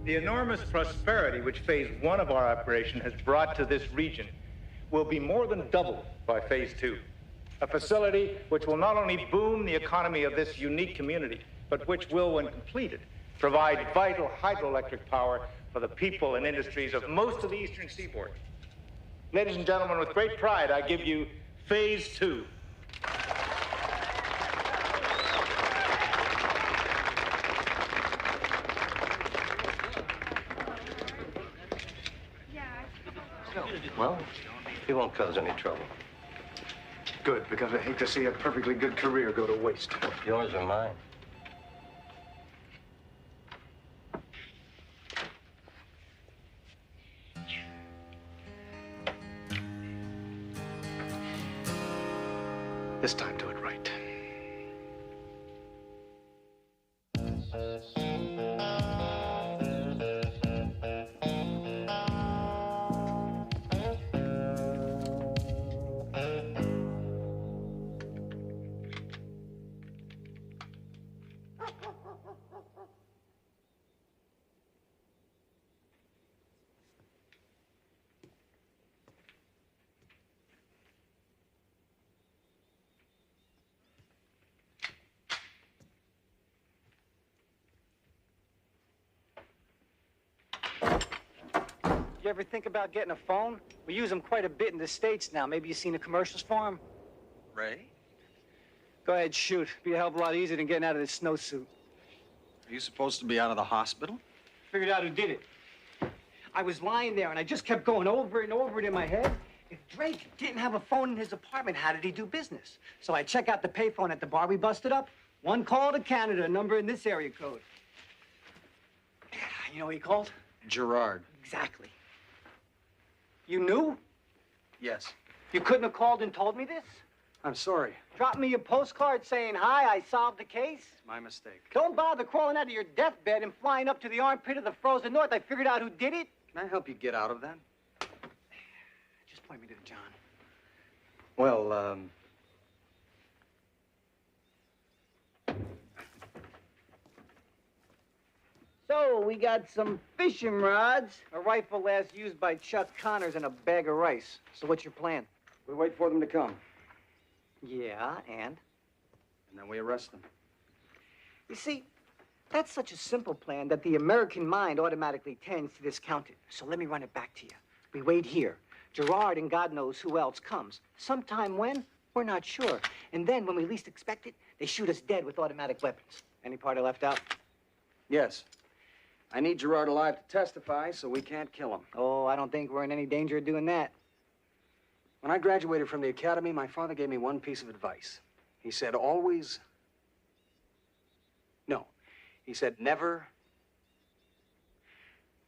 The enormous prosperity which Phase 1 of our operation has brought to this region will be more than doubled by Phase 2. A facility which will not only boom the economy of this unique community, but which will, when completed, provide vital hydroelectric power for the people and industries of most of the eastern seaboard. Ladies and gentlemen, with great pride, I give you Phase 2. Well, he won't cause any trouble. Good, because I hate to see a perfectly good career go to waste. Yours or mine? This time, do it right. You ever think about getting a phone? We use them quite a bit in the States now. Maybe you've seen the commercials for them? Ray? Go ahead, shoot. Be a hell of a lot easier than getting out of this snowsuit. Are you supposed to be out of the hospital? Figured out who did it. I was lying there, and I just kept going over it and over it in my head. If Drake didn't have a phone in his apartment, how did he do business? So I check out the payphone at the bar we busted up. One call to Canada, a number in this area code. You know what he called? Gerard. Exactly. You knew? Yes. You couldn't have called and told me this? I'm sorry. Drop me a postcard saying, hi, I solved the case? My mistake. Don't bother crawling out of your deathbed and flying up to the armpit of the frozen north. I figured out who did it. Can I help you get out of that? Just point me to John. Well, So, we got some fishing rods, a rifle last used by Chuck Connors, and a bag of rice. So what's your plan? we wait for them to come, Yeah, and then we arrest them. you see, that's such a simple plan that the American mind automatically tends to discount it. So let me run it back to you. We wait here. Gerard and God knows who else comes. Sometime when? We're not sure. And then, when we least expect it, they shoot us dead with automatic weapons. Any part I left out? Yes. I need Gerard alive to testify, so we can't kill him. Oh, I don't think we're in any danger of doing that. When I graduated from the academy, my father gave me one piece of advice. He said, always... No. He said, never...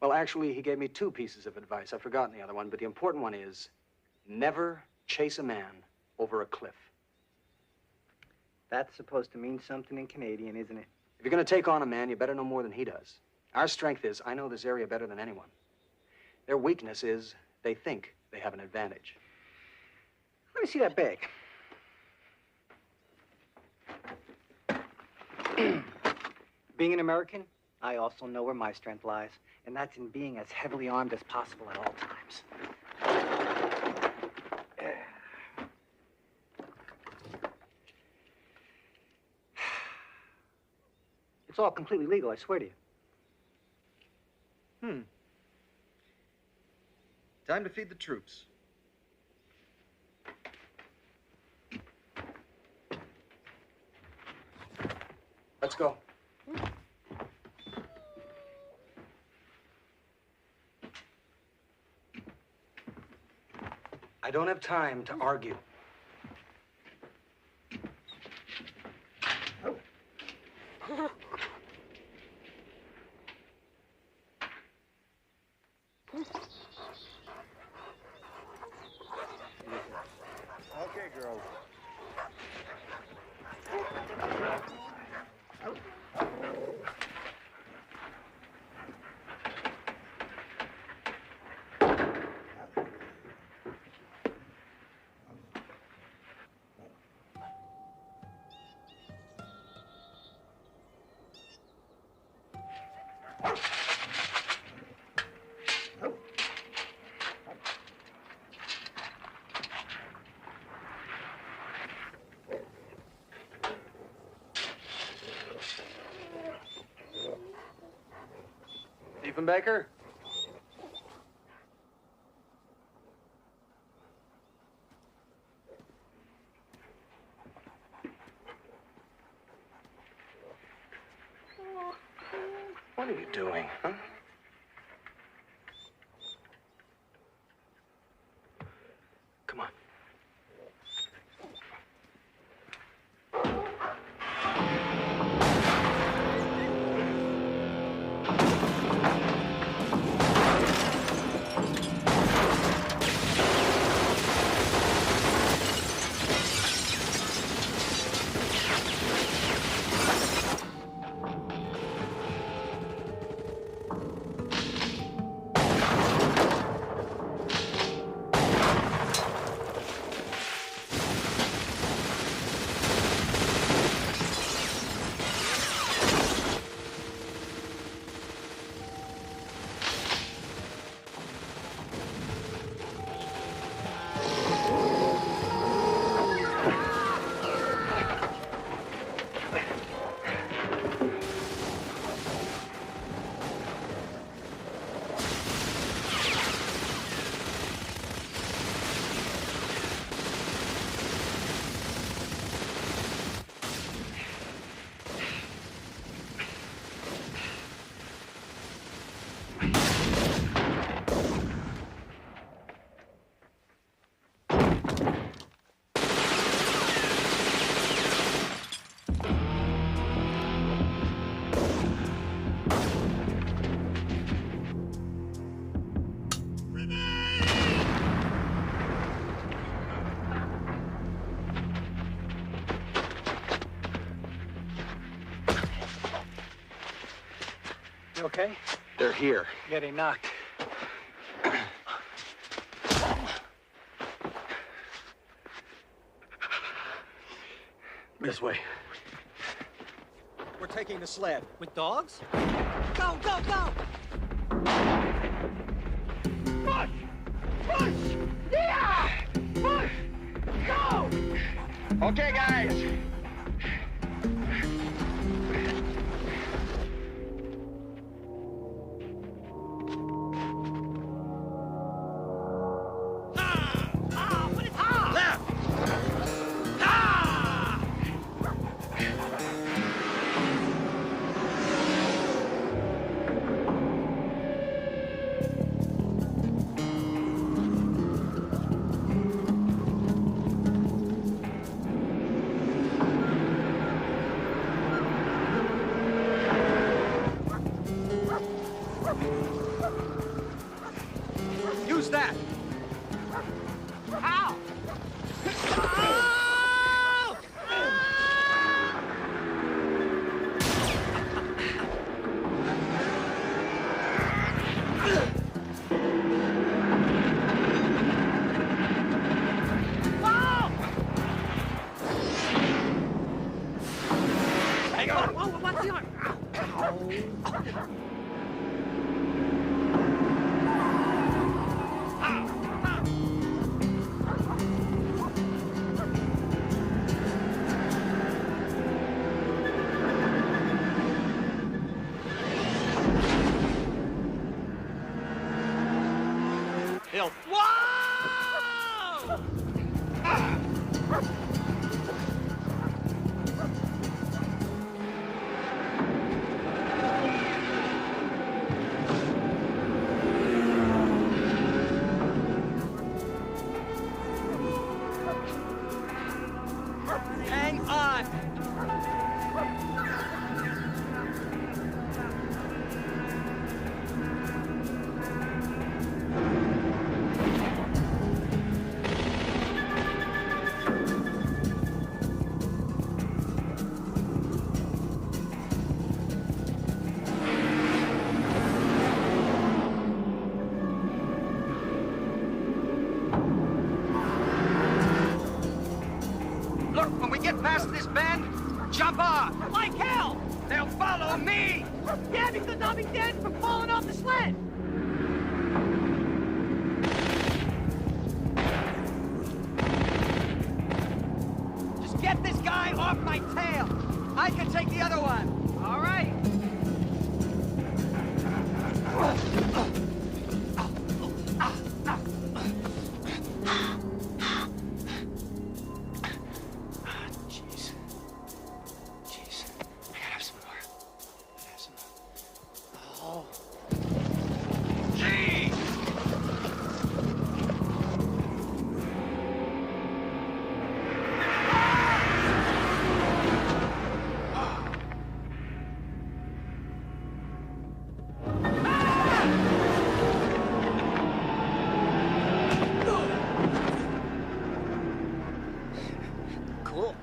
Well, actually, he gave me two pieces of advice. I've forgotten the other one, but the important one is, never chase a man over a cliff. That's supposed to mean something in Canadian, isn't it? If you're going to take on a man, you better know more than he does. Our strength is, I know this area better than anyone. Their weakness is, they think they have an advantage. Let me see that bag. Being an American, I also know where my strength lies, and that's in being as heavily armed as possible at all times. It's all completely legal, I swear to you. Time to feed the troops. Let's go. I don't have time to argue. Okay, girls. Diefenbaker? What are you doing, huh? okay? They're here. Getting knocked. This way. We're taking the sled. With dogs? Go, go, go! Push! Push! Yeah! Push! Go! Okay, guys. Use that! How? Hang on! Whoa, what's the arm? Hill. Hang on! Look, when we get past this bend, jump off! Like hell! They'll follow me! Yeah, because I'll be dead from falling off the sled! Just get this guy off my tail! I can take the other one! All right. Jeez. Jeez. I gotta have some more. I gotta have some more. Oh. Gee! Cool.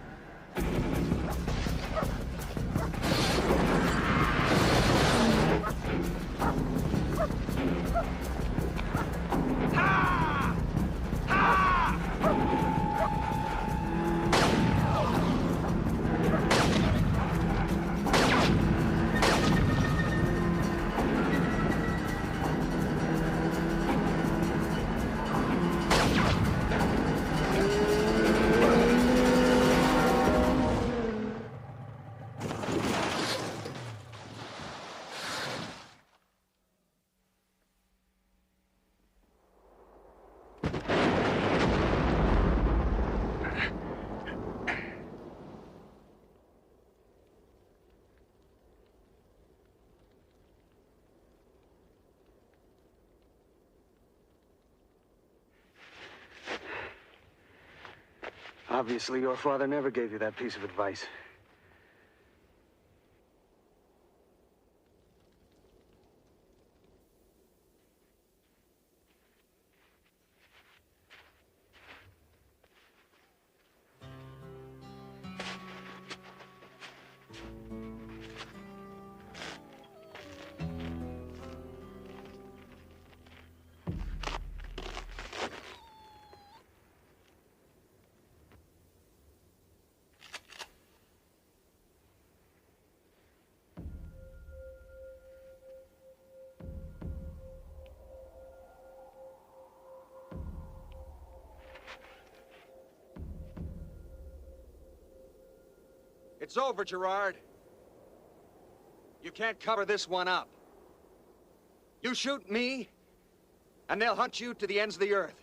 Obviously, your father never gave you that piece of advice. It's over, Gerard. You can't cover this one up. You shoot me, and they'll hunt you to the ends of the earth.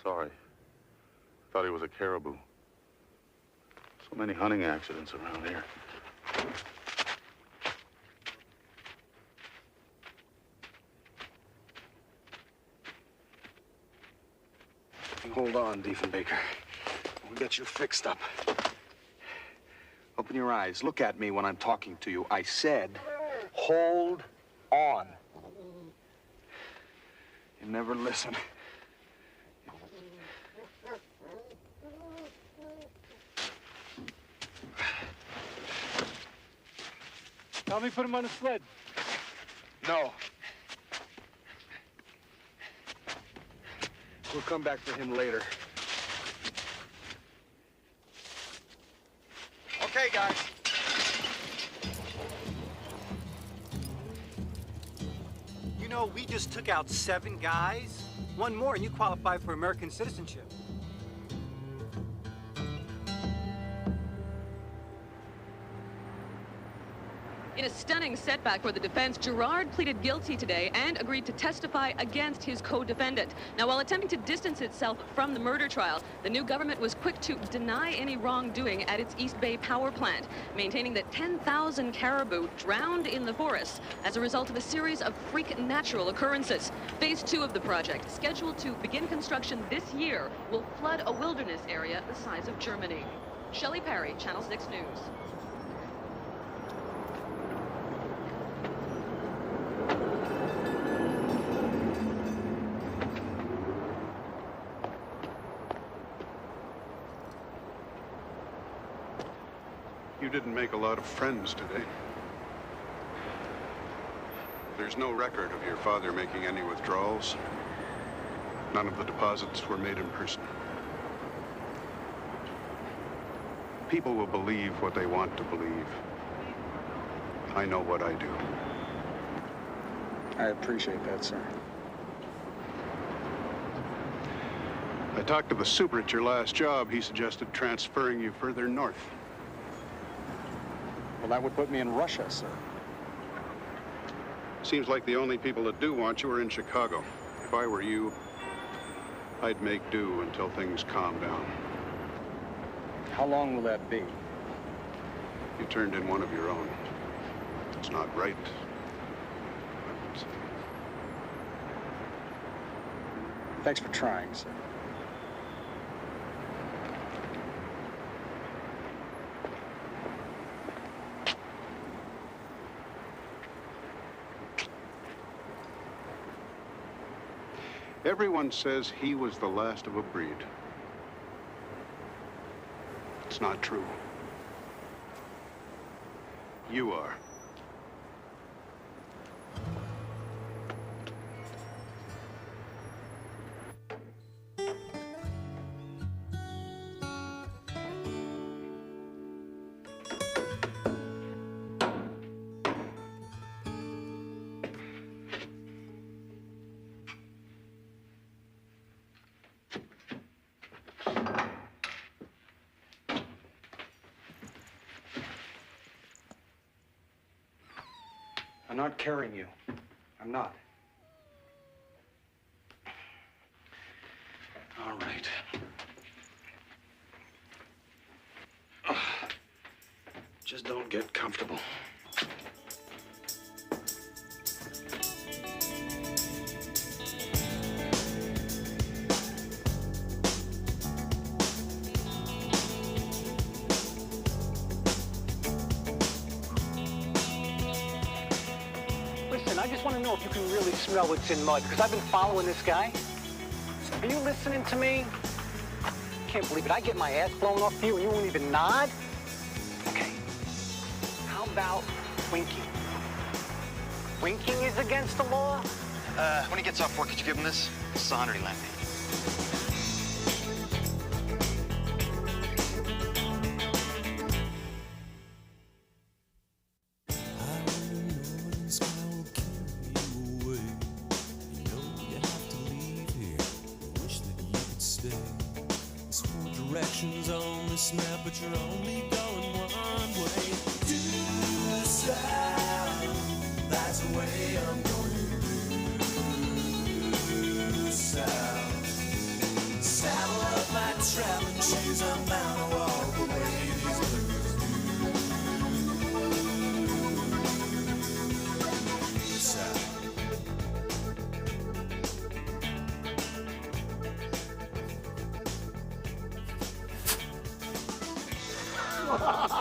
Sorry. Thought he was a caribou. So many hunting accidents around here. Hold on, Diefenbaker. We'll get you fixed up. Open your eyes. Look at me when I'm talking to you. I said, hold on. You never listen. Help me put him on the sled. No. We'll come back for him later. Okay, guys. You know, we just took out 7 guys. One more and you qualify for American citizenship. In a stunning setback for the defense, Gerard pleaded guilty today and agreed to testify against his co-defendant. Now, while attempting to distance itself from the murder trial, the new government was quick to deny any wrongdoing at its East Bay power plant, maintaining that 10,000 caribou drowned in the forest as a result of a series of freak natural occurrences. Phase 2 of the project, scheduled to begin construction this year, will flood a wilderness area the size of Germany. Shelley Perry, Channel 6 News. You didn't make a lot of friends today. There's no record of your father making any withdrawals. None of the deposits were made in person. People will believe what they want to believe. I know what I do. I appreciate that, sir. I talked to the super at your last job. He suggested transferring you further north. Well, that would put me in Russia, sir. Seems like the only people that do want you are in Chicago. If I were you, I'd make do until things calm down. How long will that be? You turned in one of your own. It's not right. But thanks for trying, sir. everyone says he was the last of a breed. It's not true. You are. I'm not carrying you. I'm not. All right. Just don't get comfortable. know if you can really smell what's in mud, because I've been following this guy. Are you listening to me? Can't believe it. I get my ass blown off for you and you won't even nod? Okay. How about winking? Winking is against the law? When he gets off work, could you give him this? This is 100 he lent me. Directions on this map, but you're only going one way. Due south, that's the way I'm going. Due south. Saddle up my traveling shoes, I'm bound to walk away. These blues due south. Ha ha ha!